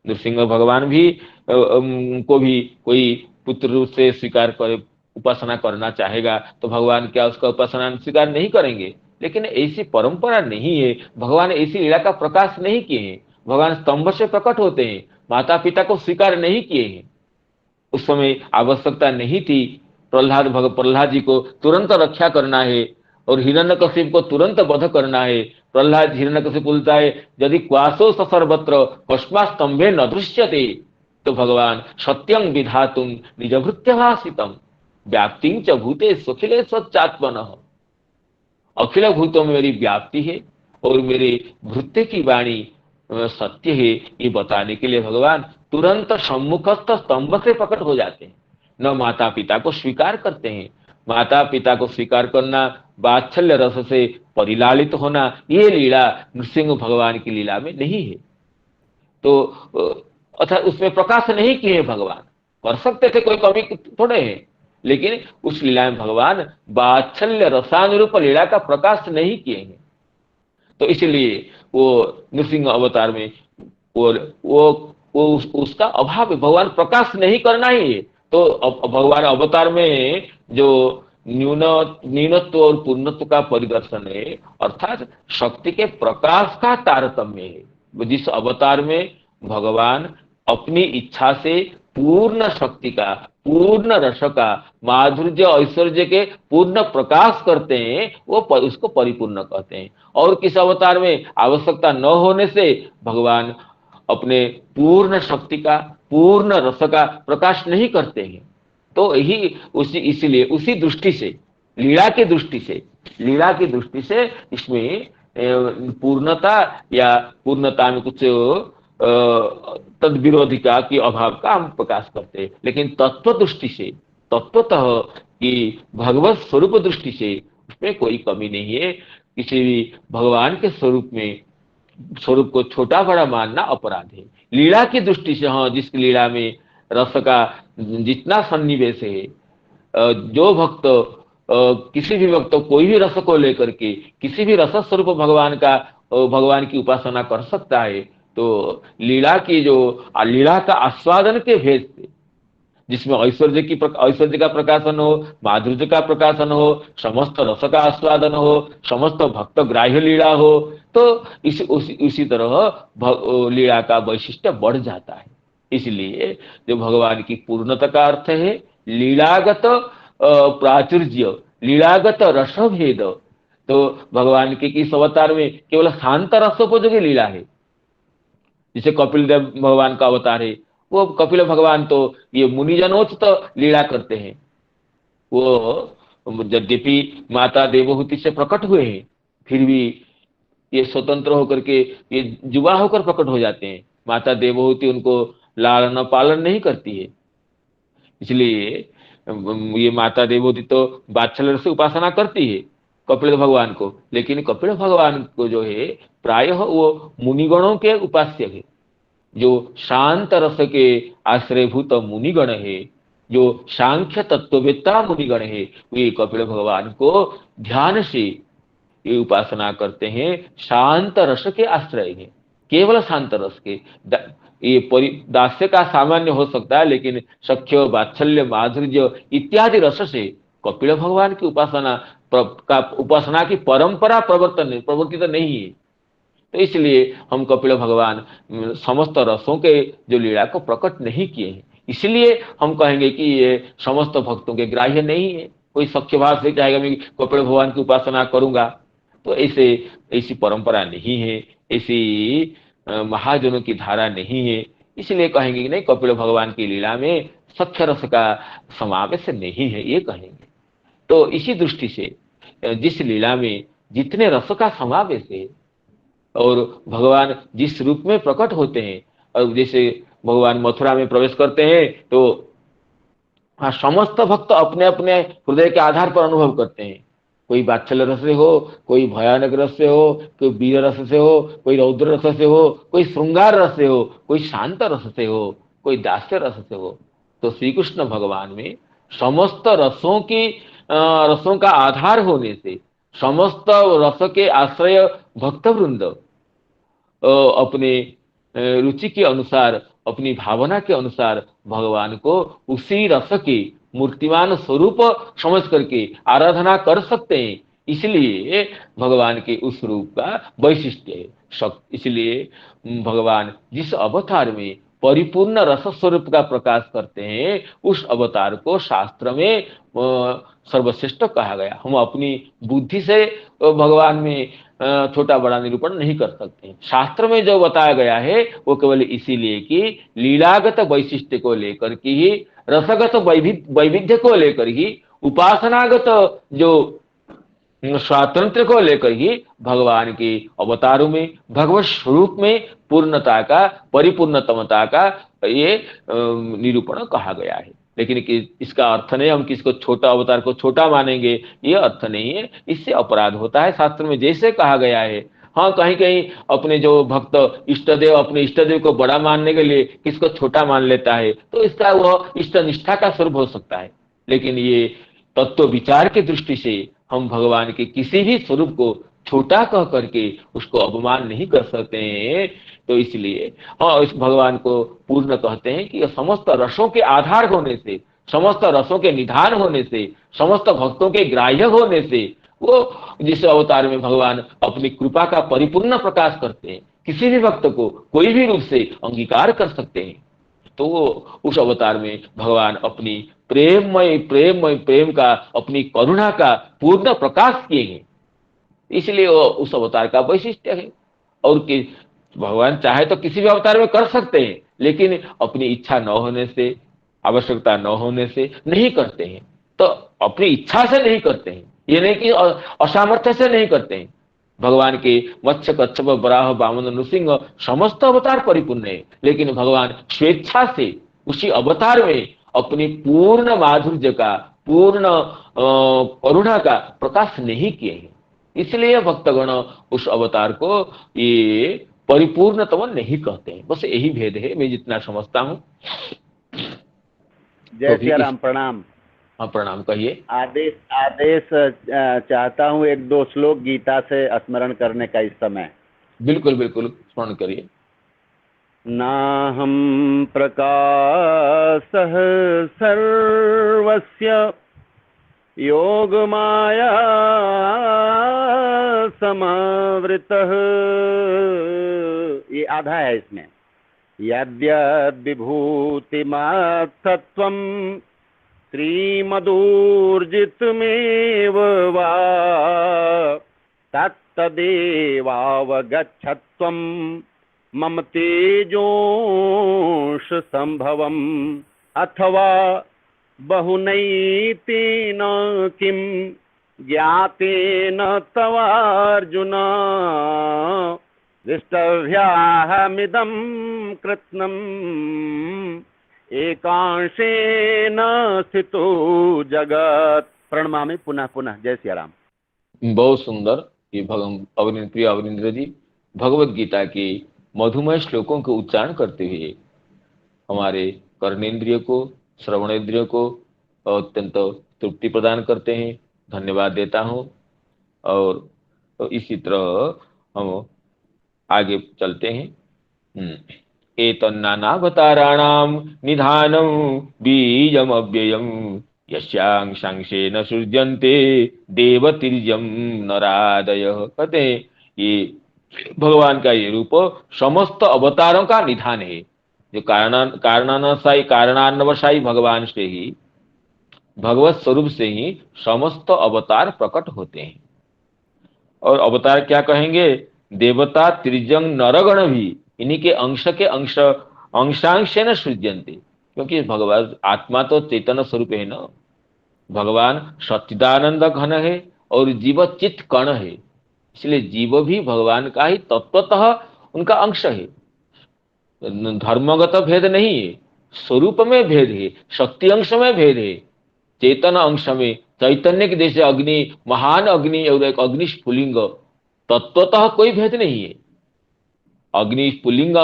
नृसिंह भगवान भी को भी कोई पुत्र रूप से स्वीकार करे, उपासना करना चाहेगा तो भगवान क्या उसका उपासना स्वीकार नहीं करेंगे? लेकिन ऐसी परंपरा नहीं है, भगवान ऐसी लीला का प्रकाश नहीं किए हैं। भगवान स्तंभ से प्रकट होते हैं, माता पिता को स्वीकार नहीं किए हैं। उस समय आवश्यकता नहीं थी। प्रहलाद जी को तुरंत रक्षा करना है और हिरण्यकशिप को तुरंत वध करना है। प्रहलाद हिरण्यकशिप बोलता है, यदि क्वासो सर्वत्र कस्मा स्तंभे न दृश्यते, तो भगवान सत्यं विधातुं निजभृत्यभासितम् व्याप्तिं च भूते अखिले सच्चात्मनः। अखिल भूतों में मेरी व्याप्ति है और मेरे भृत्य की वाणी सत्य है, ये बताने के लिए भगवान तुरंत सम्मुखस्थ स्तंभ से प्रकट हो जाते हैं। न माता पिता को स्वीकार करते हैं। माता पिता को स्वीकार करना, वात्सल्य रस से परिलालित होना, ये लीला नृसिंह भगवान की लीला में नहीं है। तो अर्थात उसमें प्रकाश नहीं किए भगवान। कर सकते थे, कोई कमी थोड़े है, लेकिन उस लीला में भगवान वात्सल्य रसानुरूप लीला का प्रकाश नहीं किए हैं। तो इसलिए वो नृसिंह अवतार में उसका अभाव है। भगवान प्रकाश नहीं करना ही है। तो भगवान अवतार में जो न्यूनत्व और पूर्णत्व का परिदर्शन है, अर्थात शक्ति के प्रकाश का तारतम्य है। जिस अवतार में भगवान अपनी इच्छा से पूर्ण शक्ति का, पूर्ण रस का, माधुर्य ऐश्वर्य के पूर्ण प्रकाश करते हैं, वो उसको परिपूर्ण कहते हैं। और किस अवतार में आवश्यकता न होने से भगवान अपने पूर्ण शक्ति का, पूर्ण रस का प्रकाश नहीं करते हैं। तो यही इसीलिए उसी दृष्टि से, लीला की दृष्टि से इसमें पूर्णता या पूर्णता में कुछ तद विरोधिका की अभाव का हम प्रकाश करते हैं। लेकिन तत्व दृष्टि से, तत्वतः कि भगवत स्वरूप दृष्टि से उसमें कोई कमी नहीं है। किसी भी भगवान के स्वरूप को छोटा बड़ा मानना अपराध है। लीला की दृष्टि से हाँ, जिस लीला में रस का जितना सन्निवेश है, जो भक्त किसी भी भक्त कोई भी रस को लेकर के किसी भी रस स्वरूप भगवान की उपासना कर सकता है। तो लीला का आस्वादन के भेद से, जिसमें ऐश्वर्य का प्रकाशन हो, माधुर्य का प्रकाशन हो, समस्त रस का आस्वादन हो, समस्त भक्त ग्राह्य लीला हो, तो उसी तरह लीला का वैशिष्ट्य बढ़ जाता है। इसलिए जो भगवान की पूर्णता का अर्थ है लीलागत प्राचुर्य, लीलागत रस भेद। तो भगवान के किस अवतार में केवल शांत रसोपयोगी लीला है। जिसे कपिल देव भगवान का अवतार है, वो कपिल भगवान तो ये मुनिजनोच तो लीला करते हैं। वो यद्यपि माता देवहूति से प्रकट हुए हैं, फिर भी ये स्वतंत्र होकर के ये युवा होकर प्रकट हो जाते हैं। माता देवहूति उनको लालन पालन नहीं करती है। इसलिए ये माता देवहूति तो वात्सल्य से उपासना करती है कपिल भगवान को, लेकिन कपिल भगवान को जो है प्रायः वो मुनिगणों के उपास्य है। जो शांत रस के आश्रयभूत मुनिगण है, जो सांख्य तत्ववेत्ता मुनिगण है, वे कपिल भगवान को ध्यान से ये उपासना करते हैं। शांत रस के आश्रय है, केवल शांत रस के। ये दास्य का सामान्य हो सकता है, लेकिन सख्य, वात्सल्य, माधुर्य इत्यादि रस से कपिल भगवान की उपासना की परंपरा प्रवर्तित नहीं है। तो इसलिए हम कपिल भगवान समस्त रसों के जो लीला को प्रकट नहीं किए हैं, इसलिए हम कहेंगे कि ये समस्त भक्तों के ग्राह्य नहीं है। कोई सख्यभाव से चाहेगा मैं कपिल भगवान की उपासना करूंगा, तो ऐसी परंपरा नहीं है, ऐसी महाजनों की धारा नहीं है। इसलिए कहेंगे कि नहीं, कपिल भगवान की लीला में सख्य रस का समावेश नहीं है, ये कहेंगे। तो इसी दृष्टि से जिस लीला में जितने रस का समावेश है और भगवान जिस रूप में प्रकट होते हैं, और जैसे भगवान मथुरा में प्रवेश करते हैं तो हाँ, समस्त भक्त अपने अपने हृदय के आधार पर अनुभव करते हैं। कोई वात्सल्य रस से हो, कोई भयानक रस से हो, कोई वीर रस से हो, कोई रौद्र रस से हो, कोई श्रृंगार रस से हो, कोई शांत रस से हो, कोई दास्य रस से हो। तो श्री कृष्ण भगवान में समस्त रसों का आधार होने से, समस्त रस के आश्रय भक्त वृंद अपने रुचि के अनुसार, अपनी भावना के अनुसार भगवान को उसी रस के मूर्तिमान स्वरूप समझ करके आराधना कर सकते हैं। इसलिए भगवान के उस रूप का वैशिष्ट्य है। इसलिए भगवान जिस अवतार में परिपूर्ण रस स्वरूप का प्रकाश करते हैं, उस अवतार को शास्त्र में सर्वश्रेष्ठ कहा गया। हम अपनी बुद्धि से भगवान में छोटा बड़ा निरूपण नहीं कर सकते। शास्त्र में जो बताया गया है वो केवल इसीलिए कि लीलागत वैशिष्ट्य को लेकर के ही, रसगत वैविध्य को लेकर ही, उपासनागत जो स्वातंत्र को लेकर ही भगवान के अवतारों में, भगवत स्वरूप में पूर्णता का, परिपूर्णतमता का ये निरूपण कहा गया है। लेकिन इसका अर्थ नहीं हम किसको छोटा अवतार को छोटा मानेंगे, ये अर्थ नहीं है। इससे अपराध होता है। शास्त्र में जैसे कहा गया है, हाँ कहीं कहीं अपने जो भक्त इष्टदेव, अपने इष्टदेव को बड़ा मानने के लिए किसको छोटा मान लेता है, तो इसका वह इष्ट निष्ठा का स्वरूप हो सकता है। लेकिन ये तत्व विचार की दृष्टि से हम भगवान के किसी भी स्वरूप को छोटा कह करके उसको अपमान नहीं कर सकते हैं। तो इसलिए हाँ, इस भगवान को पूर्ण कहते हैं कि समस्त रसों के आधार होने से, समस्त रसों के निधान होने से, समस्त भक्तों के ग्राह्य होने से वो जिस अवतार में भगवान अपनी कृपा का परिपूर्ण प्रकाश करते हैं, किसी भी भक्त को कोई भी रूप से अंगीकार कर सकते हैं। तो उस अवतार में भगवान अपनी प्रेम का, अपनी करुणा का पूर्ण प्रकाश किए हैं। इसलिए वो उस अवतार का वैशिष्ट्य है। और कि भगवान चाहे तो किसी भी अवतार में कर सकते हैं, लेकिन अपनी इच्छा न होने से, आवश्यकता न होने से नहीं करते हैं। तो अपनी इच्छा से नहीं करते हैं, ये नहीं कि असामर्थ्य से नहीं करते हैं। भगवान के मत्स्य, कच्छप, वराह, वामन, नृसिंह समस्त अवतार परिपूर्ण है, लेकिन भगवान स्वेच्छा से उसी अवतार में अपनी पूर्ण माधुर्य का, पूर्ण करुणा का प्रकाश नहीं किए हैं। इसलिए भक्तगण उस अवतार को ये परिपूर्णतम नहीं कहते हैं। बस यही भेद है, मैं जितना समझता हूँ। जय सिया राम, प्रणाम। हाँ प्रणाम, कहिए। आदेश चाहता हूँ 1-2 श्लोक गीता से स्मरण करने का इस समय। बिल्कुल बिल्कुल, स्मरण करिए। नाहं प्रकाशः सर्वस्य योगमाया समावृतः, ये आधा है इसमें। यद्यद् विभूतिमत् सत्त्वं श्रीमदूर्जितमेव वा तत्तदेवावगच्छत्वं मम तेजोंश संभवम् अथवा बहुनैतेन किं ज्ञातेन तवार्जुन दृष्टव्याहमिदं कृत्स्नम् एकांशेन स्थितो जगत। प्रणमामि पुनः पुनः। जय सिया राम। बहुत सुंदर। ये प्रिय अवनिंद्र जी भगवत गीता के मधुमय श्लोकों के उच्चारण करते हुए हमारे कर्णेंद्रिय को, श्रवणेंद्रिय को अत्यंत तृप्ति प्रदान करते हैं। धन्यवाद देता हूँ। और तो इसी तरह हम आगे चलते हैं। एतन्नानावताराणां निधानं बीजमव्ययम् यस्यांशांशेन सृज्यन्ते देवतिर्यं नरादयः। कहते हैं ये भगवान का ये रूप समस्त अवतारों का निधान है। जो कारणान्वशायी भगवान से ही, भगवत स्वरूप से ही समस्त अवतार प्रकट होते हैं। और अवतार क्या कहेंगे? देवता त्रिजंग नरगण भी इन्हीं के अंश के अंशांशेन सृज्यन्ते। क्योंकि भगवान आत्मा तो चैतन्य स्वरूप है ना, भगवान सच्चिदानंद घन है और जीव चित्त कण है, इसलिए जीव भी भगवान का ही तत्वतः उनका अंश है। धर्मगत भेद नहीं है, स्वरूप में भेद है, शक्ति अंश में भेद है, चेतन अंश में चैतन्य के जैसे अग्नि, महान अग्नि और एक अग्नि स्फुलिंग, तत्वतः कोई भेद नहीं है। अग्नि स्फुलिंग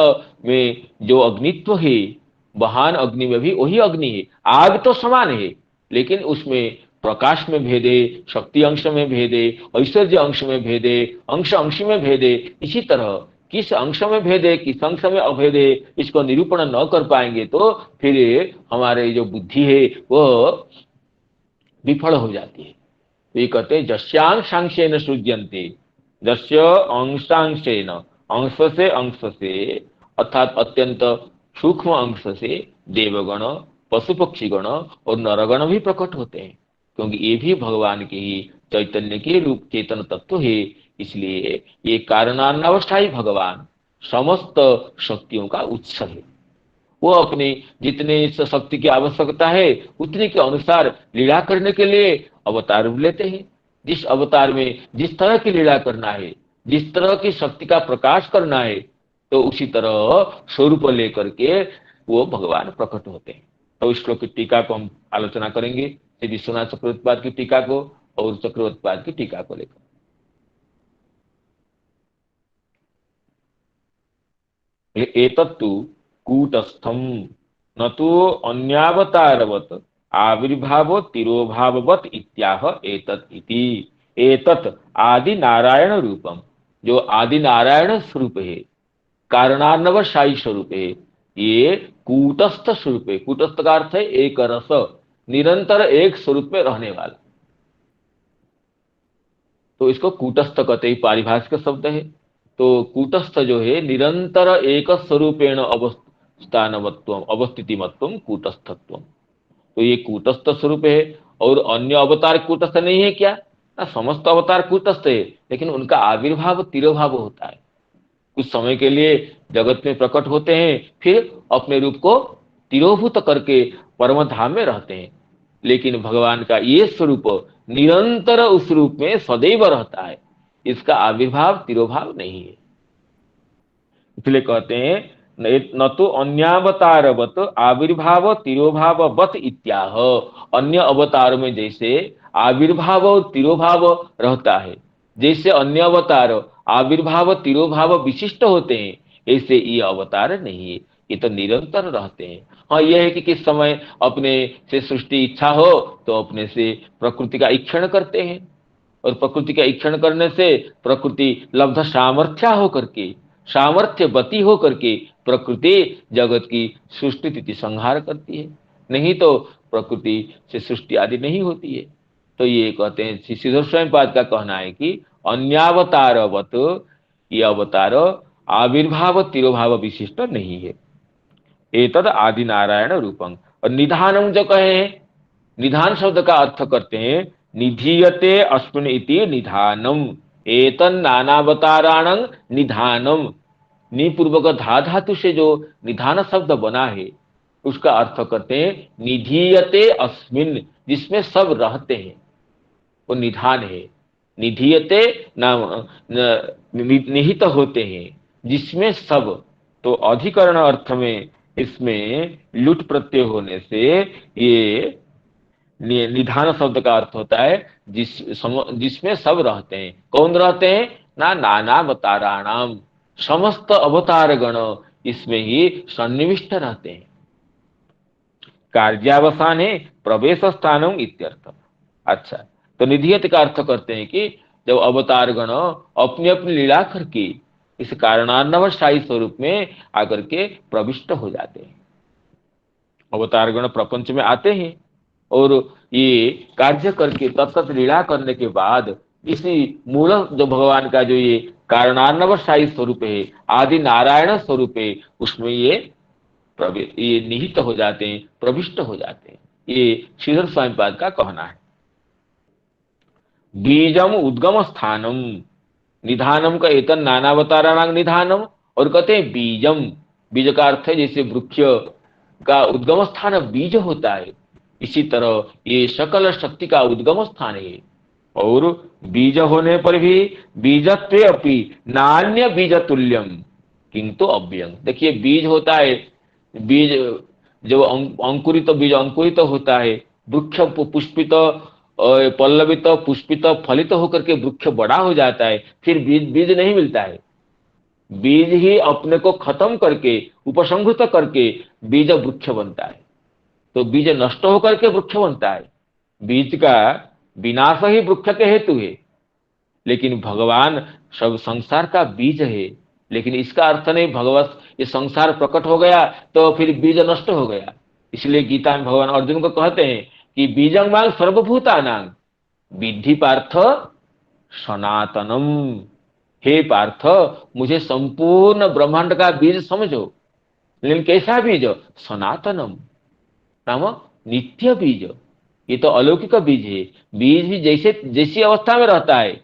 में जो अग्नित्व है, महान अग्नि में भी वही अग्नि है। आग तो समान है, लेकिन उसमें प्रकाश में भेद है, शक्ति अंश में भेद है, ऐश्वर्य अंश में भेद है, अंश अंश में भेद है। इसी तरह किस अंश में भेद है, किस अंश में अभेद है, इसको निरूपण न कर पाएंगे तो फिर हमारे जो बुद्धि है वो विफल हो जाती है। तो ये कहते हैं जस्यांशांशेन सृज्यन्ते, जस्य अंशांशेन, अंश से अर्थात अत्यंत सूक्ष्म अंश से देवगण, पशु पक्षीगण और नरगण भी प्रकट होते हैं, क्योंकि ये भी भगवान के ही चैतन्य के रूप चेतन तत्व है। इसलिए ये कारणान्वशायी भगवान समस्त शक्तियों का उत्स है। वो अपनी जितने शक्ति की आवश्यकता है उतने के अनुसार लीला करने के लिए अवतार लेते हैं। जिस अवतार में जिस तरह की लीला करना है, जिस तरह की शक्ति का प्रकाश करना है, तो उसी तरह स्वरूप लेकर के वो भगवान प्रकट होते हैं। तो इस श्लोक की टीका को हम आलोचना करेंगे, श्री विश्वनाथ चक्रवर्तीपाद की टीका को और चक्रवर्तीपाद की टीका को लेकर। एतत्तु कूटस्थम न तो अन्यावतारवत आविर्भाव तिरोभाववत इत्याह एतत् इति। एतत् आदि नारायण रूपम, जो आदि नारायण स्वरूप है, कारणान्वशायी स्वरूप है, ये कूटस्थ स्वरूप है। कूटस्थ का अर्थ है एक रस, निरंतर एक स्वरूप में रहने वाला। तो इसको कूटस्थ कहते हैं, पारिभाषिक शब्द है। तो कूटस्थ जो है निरंतर एक स्वरूपेण अवस्थानवत्वम अवस्थितिमत्वम कूटस्थत्वम। तो ये कूटस्थ स्वरूप है। और अन्य अवतार कूटस्थ नहीं है क्या? ना, समस्त अवतार कूटस्थ है, लेकिन उनका आविर्भाव तिरोभाव होता है। कुछ समय के लिए जगत में प्रकट होते हैं, फिर अपने रूप को तिरोभूत करके परम धाम में रहते हैं। लेकिन भगवान का ये स्वरूप निरंतर उस रूप में सदैव रहता है, इसका आविर्भाव तिरोभाव नहीं है। इसलिए कहते हैं न तो अन्यावतारवत आविर्भाव तिरोभाववत इत्याह। अन्य अवतार में जैसे आविर्भाव और तिरोभाव रहता है, जैसे अन्य अवतार आविर्भाव तिरोभाव विशिष्ट होते हैं, ऐसे ये अवतार नहीं है, ये तो निरंतर रहते हैं। हाँ, यह है कि किस समय अपने से सृष्टि इच्छा हो तो अपने से प्रकृति का ईक्षण करते हैं, और प्रकृति का ईक्षण करने से प्रकृति लब्ध सामर्थ्य होकर के, सामर्थ्यवती होकर के प्रकृति जगत की सृष्टि तिथि संहार करती है। नहीं तो प्रकृति से सृष्टि आदि नहीं होती है। तो ये कहते हैं, श्री श्रीधर स्वयंपाद का कहना है कि अन्यावतारवत ये अवतार आविर्भाव तिरोभाव विशिष्ट नहीं है। एतद आदि नारायण रूपं। और निधानम जो कहे, निधान शब्द का अर्थ करते हैं निधीयते अस्मिन् इति निधानम। एतन नानावताराणं निधानम। निपूर्वक धा धातु से जो निधान शब्द बना है उसका अर्थ करते हैं निधीयते अस्मिन्, जिसमें सब रहते हैं, वो निधान है। निधीयते नाम निहित होते हैं, जिसमें सब। तो अधिकरण अर्थ में इसमें लुट प्रत्यय होने से ये निधान शब्द का अर्थ होता है जिसमें सब रहते हैं। कौन रहते हैं? ना नाना अवताराणाम, समस्त अवतार गण इसमें ही सन्निविष्ट रहते हैं। कार्यावसान है प्रवेश स्थानम इत्यर्थ। अच्छा, तो निधियत का अर्थ करते हैं कि जब अवतार गण अपनी अपनी लीला करके इस कारणान्वशायी स्वरूप में आकर के प्रविष्ट हो जाते हैं। अवतार गण प्रपंच में आते हैं, और ये कार्य करके तत्त लीला करने के बाद इसी मूल जो भगवान का जो ये कारणार्णवशाही स्वरूप है, आदि नारायण स्वरूप है, उसमें ये निहित हो जाते हैं, प्रविष्ट हो जाते हैं। ये श्रीधर स्वामीपाद का कहना है। बीजम उद्गम स्थानम निधानम का एतन नानावताराणां निधानम, और कहते हैं बीजम, बीज का अर्थ है जैसे वृक्ष का उद्गम स्थान बीज होता है, इसी तरह ये सकल शक्ति का उद्गम स्थान है। और बीज होने पर भी बीजत्वे अपि नान्य बीज तुल्यम किंतु अव्ययम। देखिए बीज होता है, बीज जब अंकुरित बीज अंकुरित होता है, वृक्ष पुष्पित पल्लवित पुष्पित फलित होकर के वृक्ष बड़ा हो जाता है, फिर बीज बीज नहीं मिलता है। बीज ही अपने को खत्म करके उपसंहृत करके बीज वृक्ष बनता है। तो बीज नष्ट होकर के वृक्ष बनता है, बीज का विनाश ही वृक्ष के हेतु है। लेकिन भगवान सब संसार का बीज है, लेकिन इसका अर्थ नहीं भगवत ये संसार प्रकट हो गया तो फिर बीज नष्ट हो गया। इसलिए गीता में भगवान अर्जुन को कहते हैं कि बीजं मां सर्वभूतानां विद्धि पार्थ सनातनम। हे पार्थ, मुझे संपूर्ण ब्रह्मांड का बीज समझो। लेकिन कैसा बीज? सनातनम नाम नित्य बीज। ये तो अलौकिक बीज है। बीज भी जैसे जैसी अवस्था में रहता है,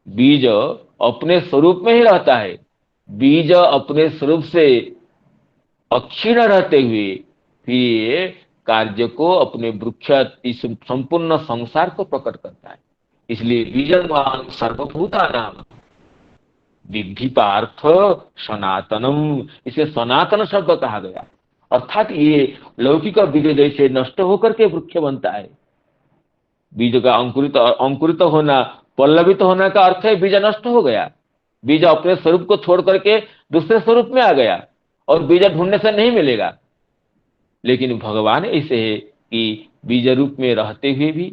बीज अपने स्वरूप में ही रहता है। बीज अपने स्वरूप से अक्षीण रहते हुए फिर कार्य को अपने वृक्ष इस संपूर्ण संसार को प्रकट करता है। इसलिए बीजवान सर्वभूतानां विद्धि पार्थ सनातनम, इसे सनातन शब्द कहा गया। अर्थात ये लौकिक बीज जैसे नष्ट होकर के वृक्ष बनता है, बीज का अंकुरित होना, पल्लवित होने का अर्थ है बीज नष्ट हो गया, बीज अपने स्वरूप को छोड़ करके दूसरे स्वरूप में आ गया और बीज ढूंढने से नहीं मिलेगा। लेकिन भगवान ऐसे है कि बीज रूप में रहते हुए भी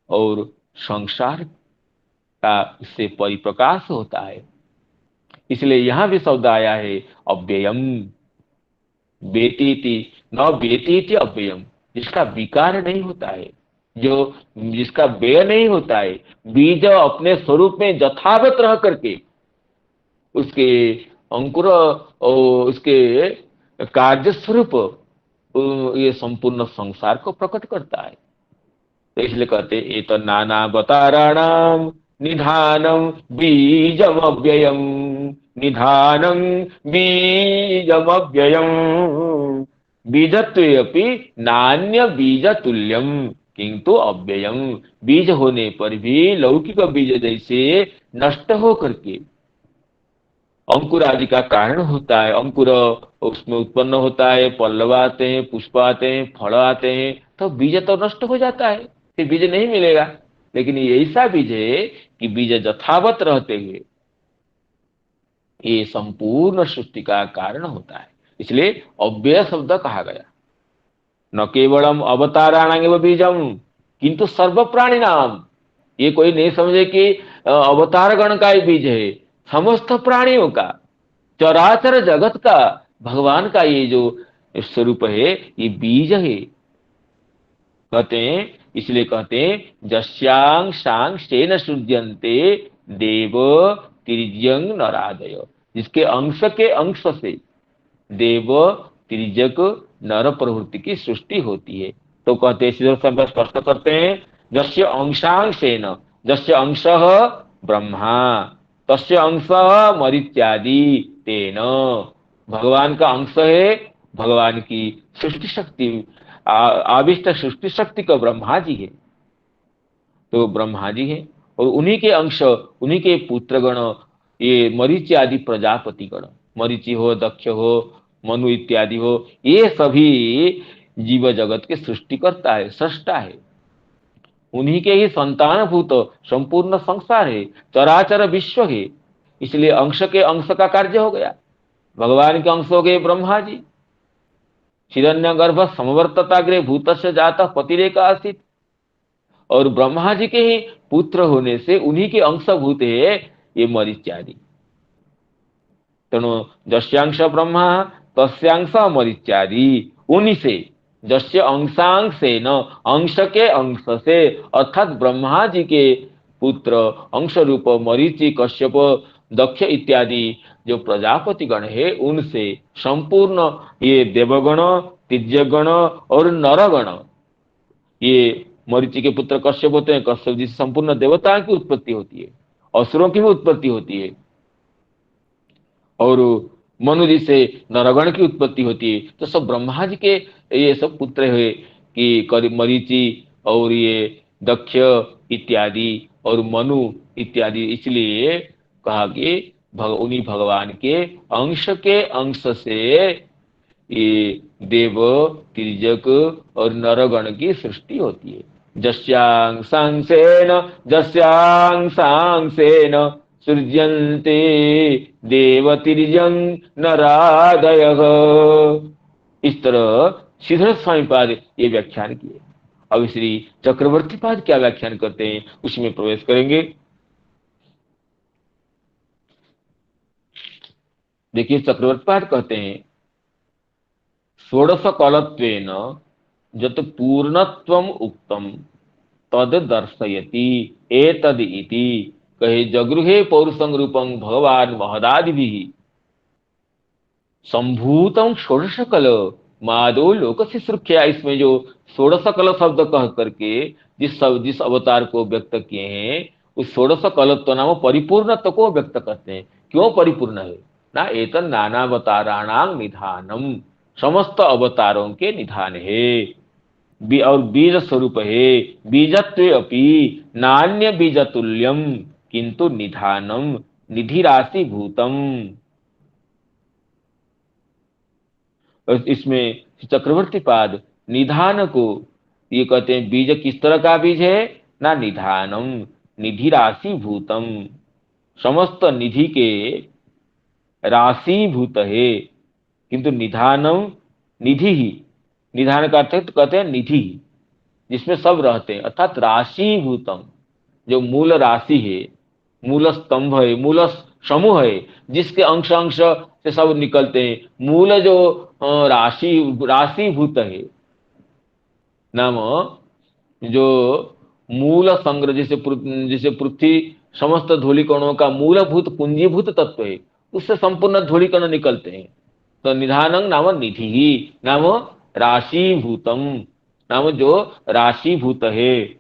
और संसार का इससे परिप्रकाश होता है। इसलिए यहां भी शब्द आया है अव्ययम, बेतीति न बेतीति अव्ययम, जिसका विकार नहीं होता है, जो जिसका व्यय नहीं होता है। बीज अपने स्वरूप में यथावत रह करके उसके अंकुर और उसके कार्य स्वरूप ये संपूर्ण संसार को प्रकट करता है। तो इसलिए कहते ये तो नानावताराणां निधानम बीजम अव्ययम, निधानम बीजम अव्ययम, बीजत्वे अपि नान्य बीज तुल्यम किंतु अव्ययम। बीज होने पर भी लौकिक बीज जैसे नष्ट हो करके अंकुर आदि का कारण होता है, अंकुर उसमें उत्पन्न होता है, पल्लव आते हैं, पुष्प आते हैं, फल आते हैं, तो बीज तो नष्ट हो जाता है, फिर बीज नहीं मिलेगा। लेकिन ये ऐसा बीज है कि बीज यथावत रहते हुए ये संपूर्ण सृष्टि का कारण होता है। इसलिए अव्यय शब्द कहा गया। न केवलम अवताराणां एव बीजम किंतु सर्व प्राणी नाम। ये कोई नहीं समझे कि अवतार गण का ही बीज है, समस्त प्राणियों का, चराचर जगत का भगवान का ये जो स्वरूप है ये बीज है। कहते हैं, इसलिए कहते हैं जस्यांग सांग सेन सृज्यन्ते देव तिर्यंग नरादय, जिसके अंश के अंश से देव तिर्यक नर प्रवृत्ति की सृष्टि होती है। तो कहते हैं, सीधे शब्द स्पष्ट करते हैं, जस्य अंशांशेन, जस्य अंशः ब्रह्मा तस्य अंशः मरीच्यादि तेन। भगवान का अंश है, भगवान की सृष्टि शक्ति, आविष्ट सृष्टि शक्ति का ब्रह्मा जी है। तो ब्रह्मा जी है और उन्हीं के अंश, उन्हीं के पुत्रगण ये मरीचि आदि प्रजापति गण, मरीचि हो, दक्ष हो, मनु इत्यादि हो, ये सभी जीव जगत के सृष्टि करता है, सृष्टा है। उन्हीं के ही संतानभूत संपूर्ण संसार है, चराचर विश्व है। इसलिए अंश के अंश का कार्य हो गया। भगवान के अंश हो गए ब्रह्मा जी। हिरण्यगर्भ समवर्तताग्रे भूतस्य जातः पतिरेका आसीत्, और ब्रह्मा जी के ही पुत्र होने से उन्हीं के अंशभूत है ये मरीच्यादि। तेणु जस्यांश ब्रह्मा तस्यांश मरीच्यादि, उन्हीं से जस्य अंशांशे न, अंश के अंश से, अर्थात ब्रह्मा जी के पुत्र अंश रूप मरीचि, कश्यप, दक्ष इत्यादि जो प्रजापति गण है उनसे संपूर्ण ये देवगण, तिर्यगण और नरगण, ये मरीचि के पुत्र कश्यप होते हैं, कश्यप जी से संपूर्ण देवता की उत्पत्ति होती है, असुरों की भी उत्पत्ति होती है, और मनु जी से नरगण की उत्पत्ति होती है। तो सब ब्रह्मा जी के ये सब पुत्र हुए कि मरीचि और ये दक्ष इत्यादि और मनु इत्यादि, इसलिए कहा कि उन्हीं भगवान के अंश से ये देव, तिर्यक और नरगण की सृष्टि होती है। जस्यांशांसेन सृज्यन्ते देव तिर्यं नरादयः। इस तरह श्रीधर स्वामी पाद ये व्याख्यान किए। अब श्री चक्रवर्ती पाद क्या व्याख्यान करते हैं उसमें प्रवेश करेंगे। देखिए चक्रवर्ती पाद कहते हैं, षोडश कलत्वेन जत पूर्णत्वम उक्तम तद दर्शयति एतद इति, कहे जगृहे पौरुषं रूपं भगवान महदादिभिः संभूतम षोडश कल मादो लोक से सुरक्षा। इसमें जो षोडश कल शब्द कह करके जिस अवतार को व्यक्त किए हैं उस षोडश कलत्व नाम परिपूर्णत्व को व्यक्त करते हैं। क्यों परिपूर्ण है ना, एतन नानावताराणां निधानम, समस्त अवतारों के निधान है, और बीज स्वरूप है, बीजत्वे अपि नान्य बीजतुल्यम किंतु निधानम निधि राशि भूतम। इसमें चक्रवर्ती पाद निधान को ये कहते हैं, बीज किस तरह का बीज है ना, निधानम निधि राशि भूतम, समस्त निधि के राशि भूत है, किंतु निधानम निधि ही, निधान का अर्थ कहते हैं निधि, जिसमें सब रहते हैं, अर्थात राशि भूतम, जो मूल राशि है, मूल स्तंभ है, मूल समूह है, जिसके अंश अंश से सब निकलते हैं, मूल जो राशिभूत है नाम, जो मूल संग्रह, जिसे पृथ्वी समस्त धूलिकणों का मूलभूत पूंजीभूत तत्व है, उससे संपूर्ण धूलिकण निकलते हैं। तो निधानं नाम निधि ही नाम राशिभूतम, नाम जो राशिभूत है।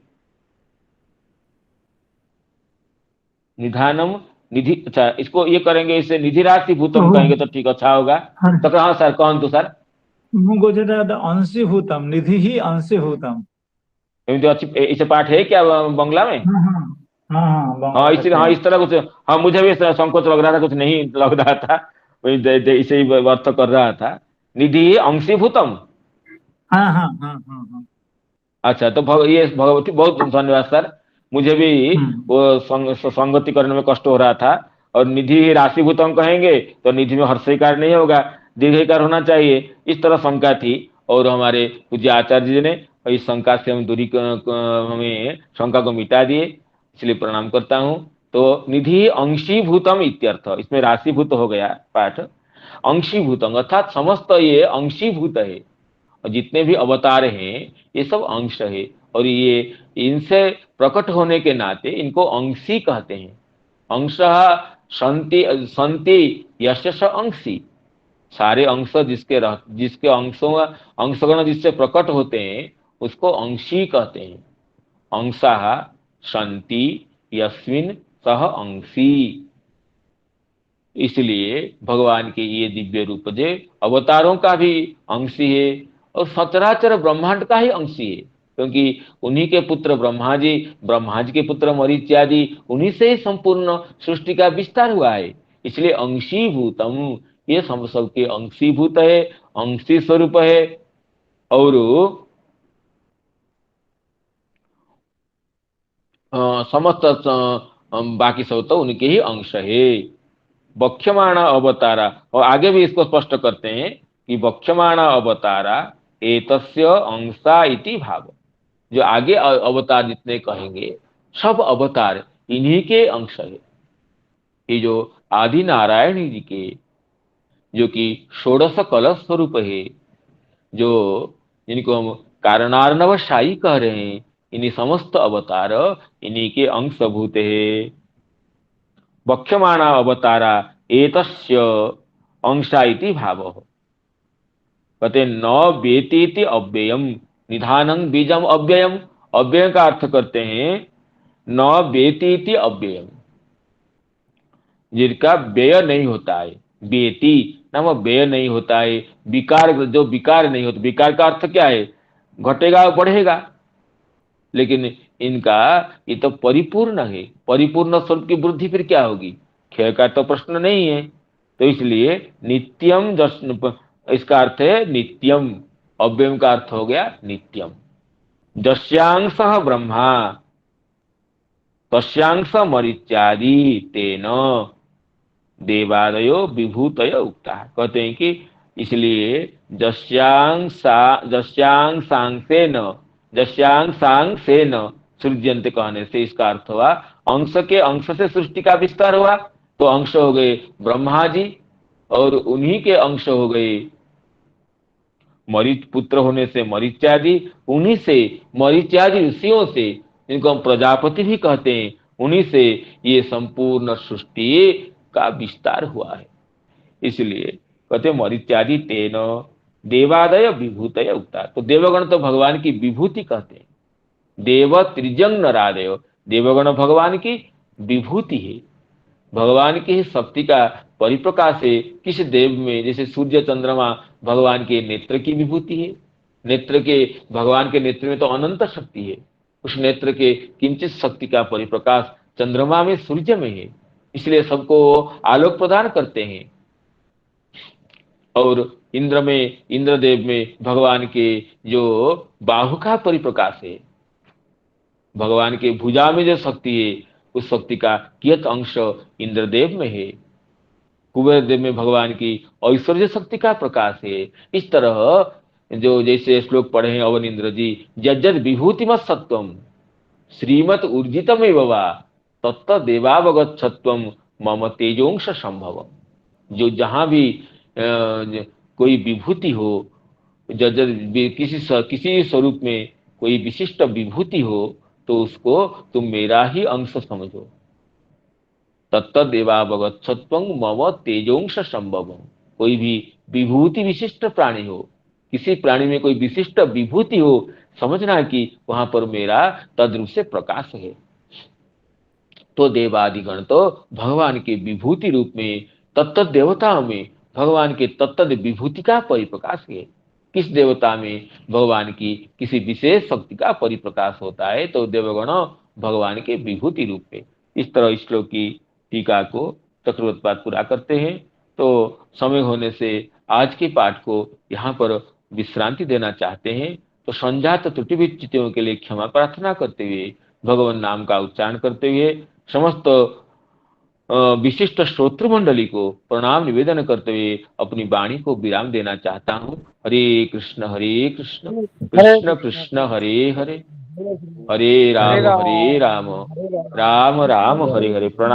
निधानम निधि, अच्छा इसको ये करेंगे, इसे निधि राशि भूतम कहेंगे तो ठीक अच्छा होगा। तो हाँ सर, कौन तो सर अंशीभूतम, निधि ही अंशीभूतम, इसे पाठ है क्या बंगला में? हाँ इसलिए, हाँ इस तरह कुछ, हाँ मुझे भी संकोच लग रहा था, कुछ नहीं लग रहा था, इसे ही अर्थ कर रहा था, निधि अंशीभूतम। हाँ हाँ हाँ हाँ हाँ। अच्छा तो ये भगवती, बहुत धन्यवाद सर, मुझे भी वो संगति करने में कष्ट हो रहा था। और निधि राशिभूतम कहेंगे तो निधि में हर्षिकार नहीं होगा, दीर्घकार होना चाहिए, इस तरह शंका थी। और हमारे पूज्य आचार्य जी ने इस शंका से हमें शंका को मिटा दिए, इसलिए प्रणाम करता हूं। तो निधि अंशीभूतम इत्यर्थ, इसमें राशिभूत हो गया पाठ, अंशीभूतम अर्थात समस्त ये अंशीभूत है, और जितने भी अवतार हैं ये सब अंश है, और ये इनसे प्रकट होने के नाते इनको अंशी कहते हैं। अंशः संति संति यशस अंशी, सारे अंश जिसके अंशगण जिससे प्रकट होते हैं उसको अंशी कहते हैं। अंशः संति यस्मिन् सह अंशी, इसलिए भगवान के ये दिव्य रूप जो अवतारों का भी अंशी है और सचराचर ब्रह्मांड का ही अंशी है, क्योंकि उन्हीं के पुत्र ब्रह्मा जी के पुत्र मरीच्यादि, उन्हीं से ही संपूर्ण सृष्टि का विस्तार हुआ है। इसलिए अंशीभूतम, ये सबके अंशीभूत है, अंशी स्वरूप है, और समस्त बाकी सब तो उनके ही अंश है। बक्ष्यमाणा अवतारा, और आगे भी इसको स्पष्ट करते हैं कि बक्ष्यमाणा अवतारा एतस्य अंशा इति भाव, जो आगे अवतार जितने कहेंगे सब अवतार इन्हीं के अंश है। ये जो आदि नारायण जी के, जो कि षोडश कलश स्वरूप है, जो जिनको हम कारणार्णवशायी कह रहे हैं, इन्हीं समस्त अवतार इन्हीं के अंशभूत है। वक्ष्यमाणा अवतारा एतस्य अंशा इति भावः। कहते न वेतीति अव्ययम निधानं बीजम अव्ययम। अव्यय का अर्थ करते हैं न वेतीति अव्ययम, जिनका व्यय नहीं होता है। वेती नाम व्यय नहीं होता है, विकार जो विकार नहीं होता। विकार का अर्थ क्या है? घटेगा बढ़ेगा, लेकिन इनका ये तो परिपूर्ण है। परिपूर्ण स्वरूप की वृद्धि फिर क्या होगी? क्षय का तो प्रश्न नहीं है। तो इसलिए नित्यम जश्न, इसका अर्थ है नित्यम। अव्ययम का अर्थ हो गया नित्यम। जस्यांश ब्रह्मा तस्यांश मरीच्यादि तेन देवादयो विभूतय उक्ता। कहते हैं कि इसलिए जस्यांशांशेन सृज्यन्ते कहने से इसका अर्थ हुआ अंश के अंश से सृष्टि का विस्तार हुआ। तो अंश हो गए ब्रह्मा जी, और उन्हीं के अंश हो गए मरीच पुत्र होने से मरीच्यादि, उन्हीं से मरीच्यादि ऋषियों से, जिनको हम प्रजापति भी कहते हैं, उन्हीं से ये संपूर्ण सृष्टि का विस्तार हुआ है। इसलिए कहते मरीच्यादि तेन देवादय विभूतय उक्ता। तो देवगण तो भगवान की विभूति कहते हैं। देव त्रिजंग नरादय, देवगण भगवान की विभूति है। भगवान की ही शक्ति का परिप्रकाश है। किस देव में? जैसे सूर्य चंद्रमा भगवान के नेत्र की विभूति है। नेत्र के, भगवान के नेत्र में तो अनंत शक्ति है। उस नेत्र के किंचित शक्ति का परिप्रकाश चंद्रमा में, सूर्य में है। इसलिए सबको आलोक प्रदान करते हैं। और इंद्र में, इंद्रदेव में भगवान के जो बाहु का परिप्रकाश है, भगवान के भुजा में जो शक्ति है, उस शक्ति का कियत अंश इंद्रदेव में है। कुबेर देव में भगवान की ऐश्वर्य शक्ति का प्रकाश है। इस तरह जो जैसे श्लोक पढ़े हैं अवन इंद्र जी, जज्जद विभूतिमत सत्वम श्रीमत ऊर्जितमेव वा तत्त देवावगच्छत्वम मम तेजोंश संभव। जो जहां भी कोई विभूति हो, जज्जद किसी स्वरूप में कोई विशिष्ट विभूति हो, तो उसको तुम मेरा ही अंश समझो। तत्तदेवावगच्छत्वं मम तेजोंश संभवम। कोई भी विभूति विशिष्ट प्राणी हो, किसी प्राणी में कोई विशिष्ट विभूति हो, समझना कि वहां पर मेरा तद्रूप से प्रकाश है। तो देवादिगण तो भगवान के विभूति रूप में, तत्त देवताओं में भगवान के तत्त विभूति का परिप्रकाश है। किस देवता में भगवान की किसी विशेष शक्ति का परिप्रकाश होता है, तो देवगण भगवान के विभूति रूप में। इस तरह श्लोक की टीका को चक्रवर्तपाद पूरा करते हैं। तो समय होने से आज के पाठ को यहाँ पर विश्रांति देना चाहते हैं। तो संजात त्रुटि विच्युतियों के लिए क्षमा प्रार्थना करते हुए, भगवान नाम का उच्चारण करते हुए, समस्त विशिष्ट श्रोत्र मंडली को प्रणाम निवेदन करते हुए अपनी वाणी को विराम देना चाहता हूँ। हरे कृष्ण कृष्ण कृष्ण हरे हरे, हरे राम राम राम हरे हरे। प्रणाम।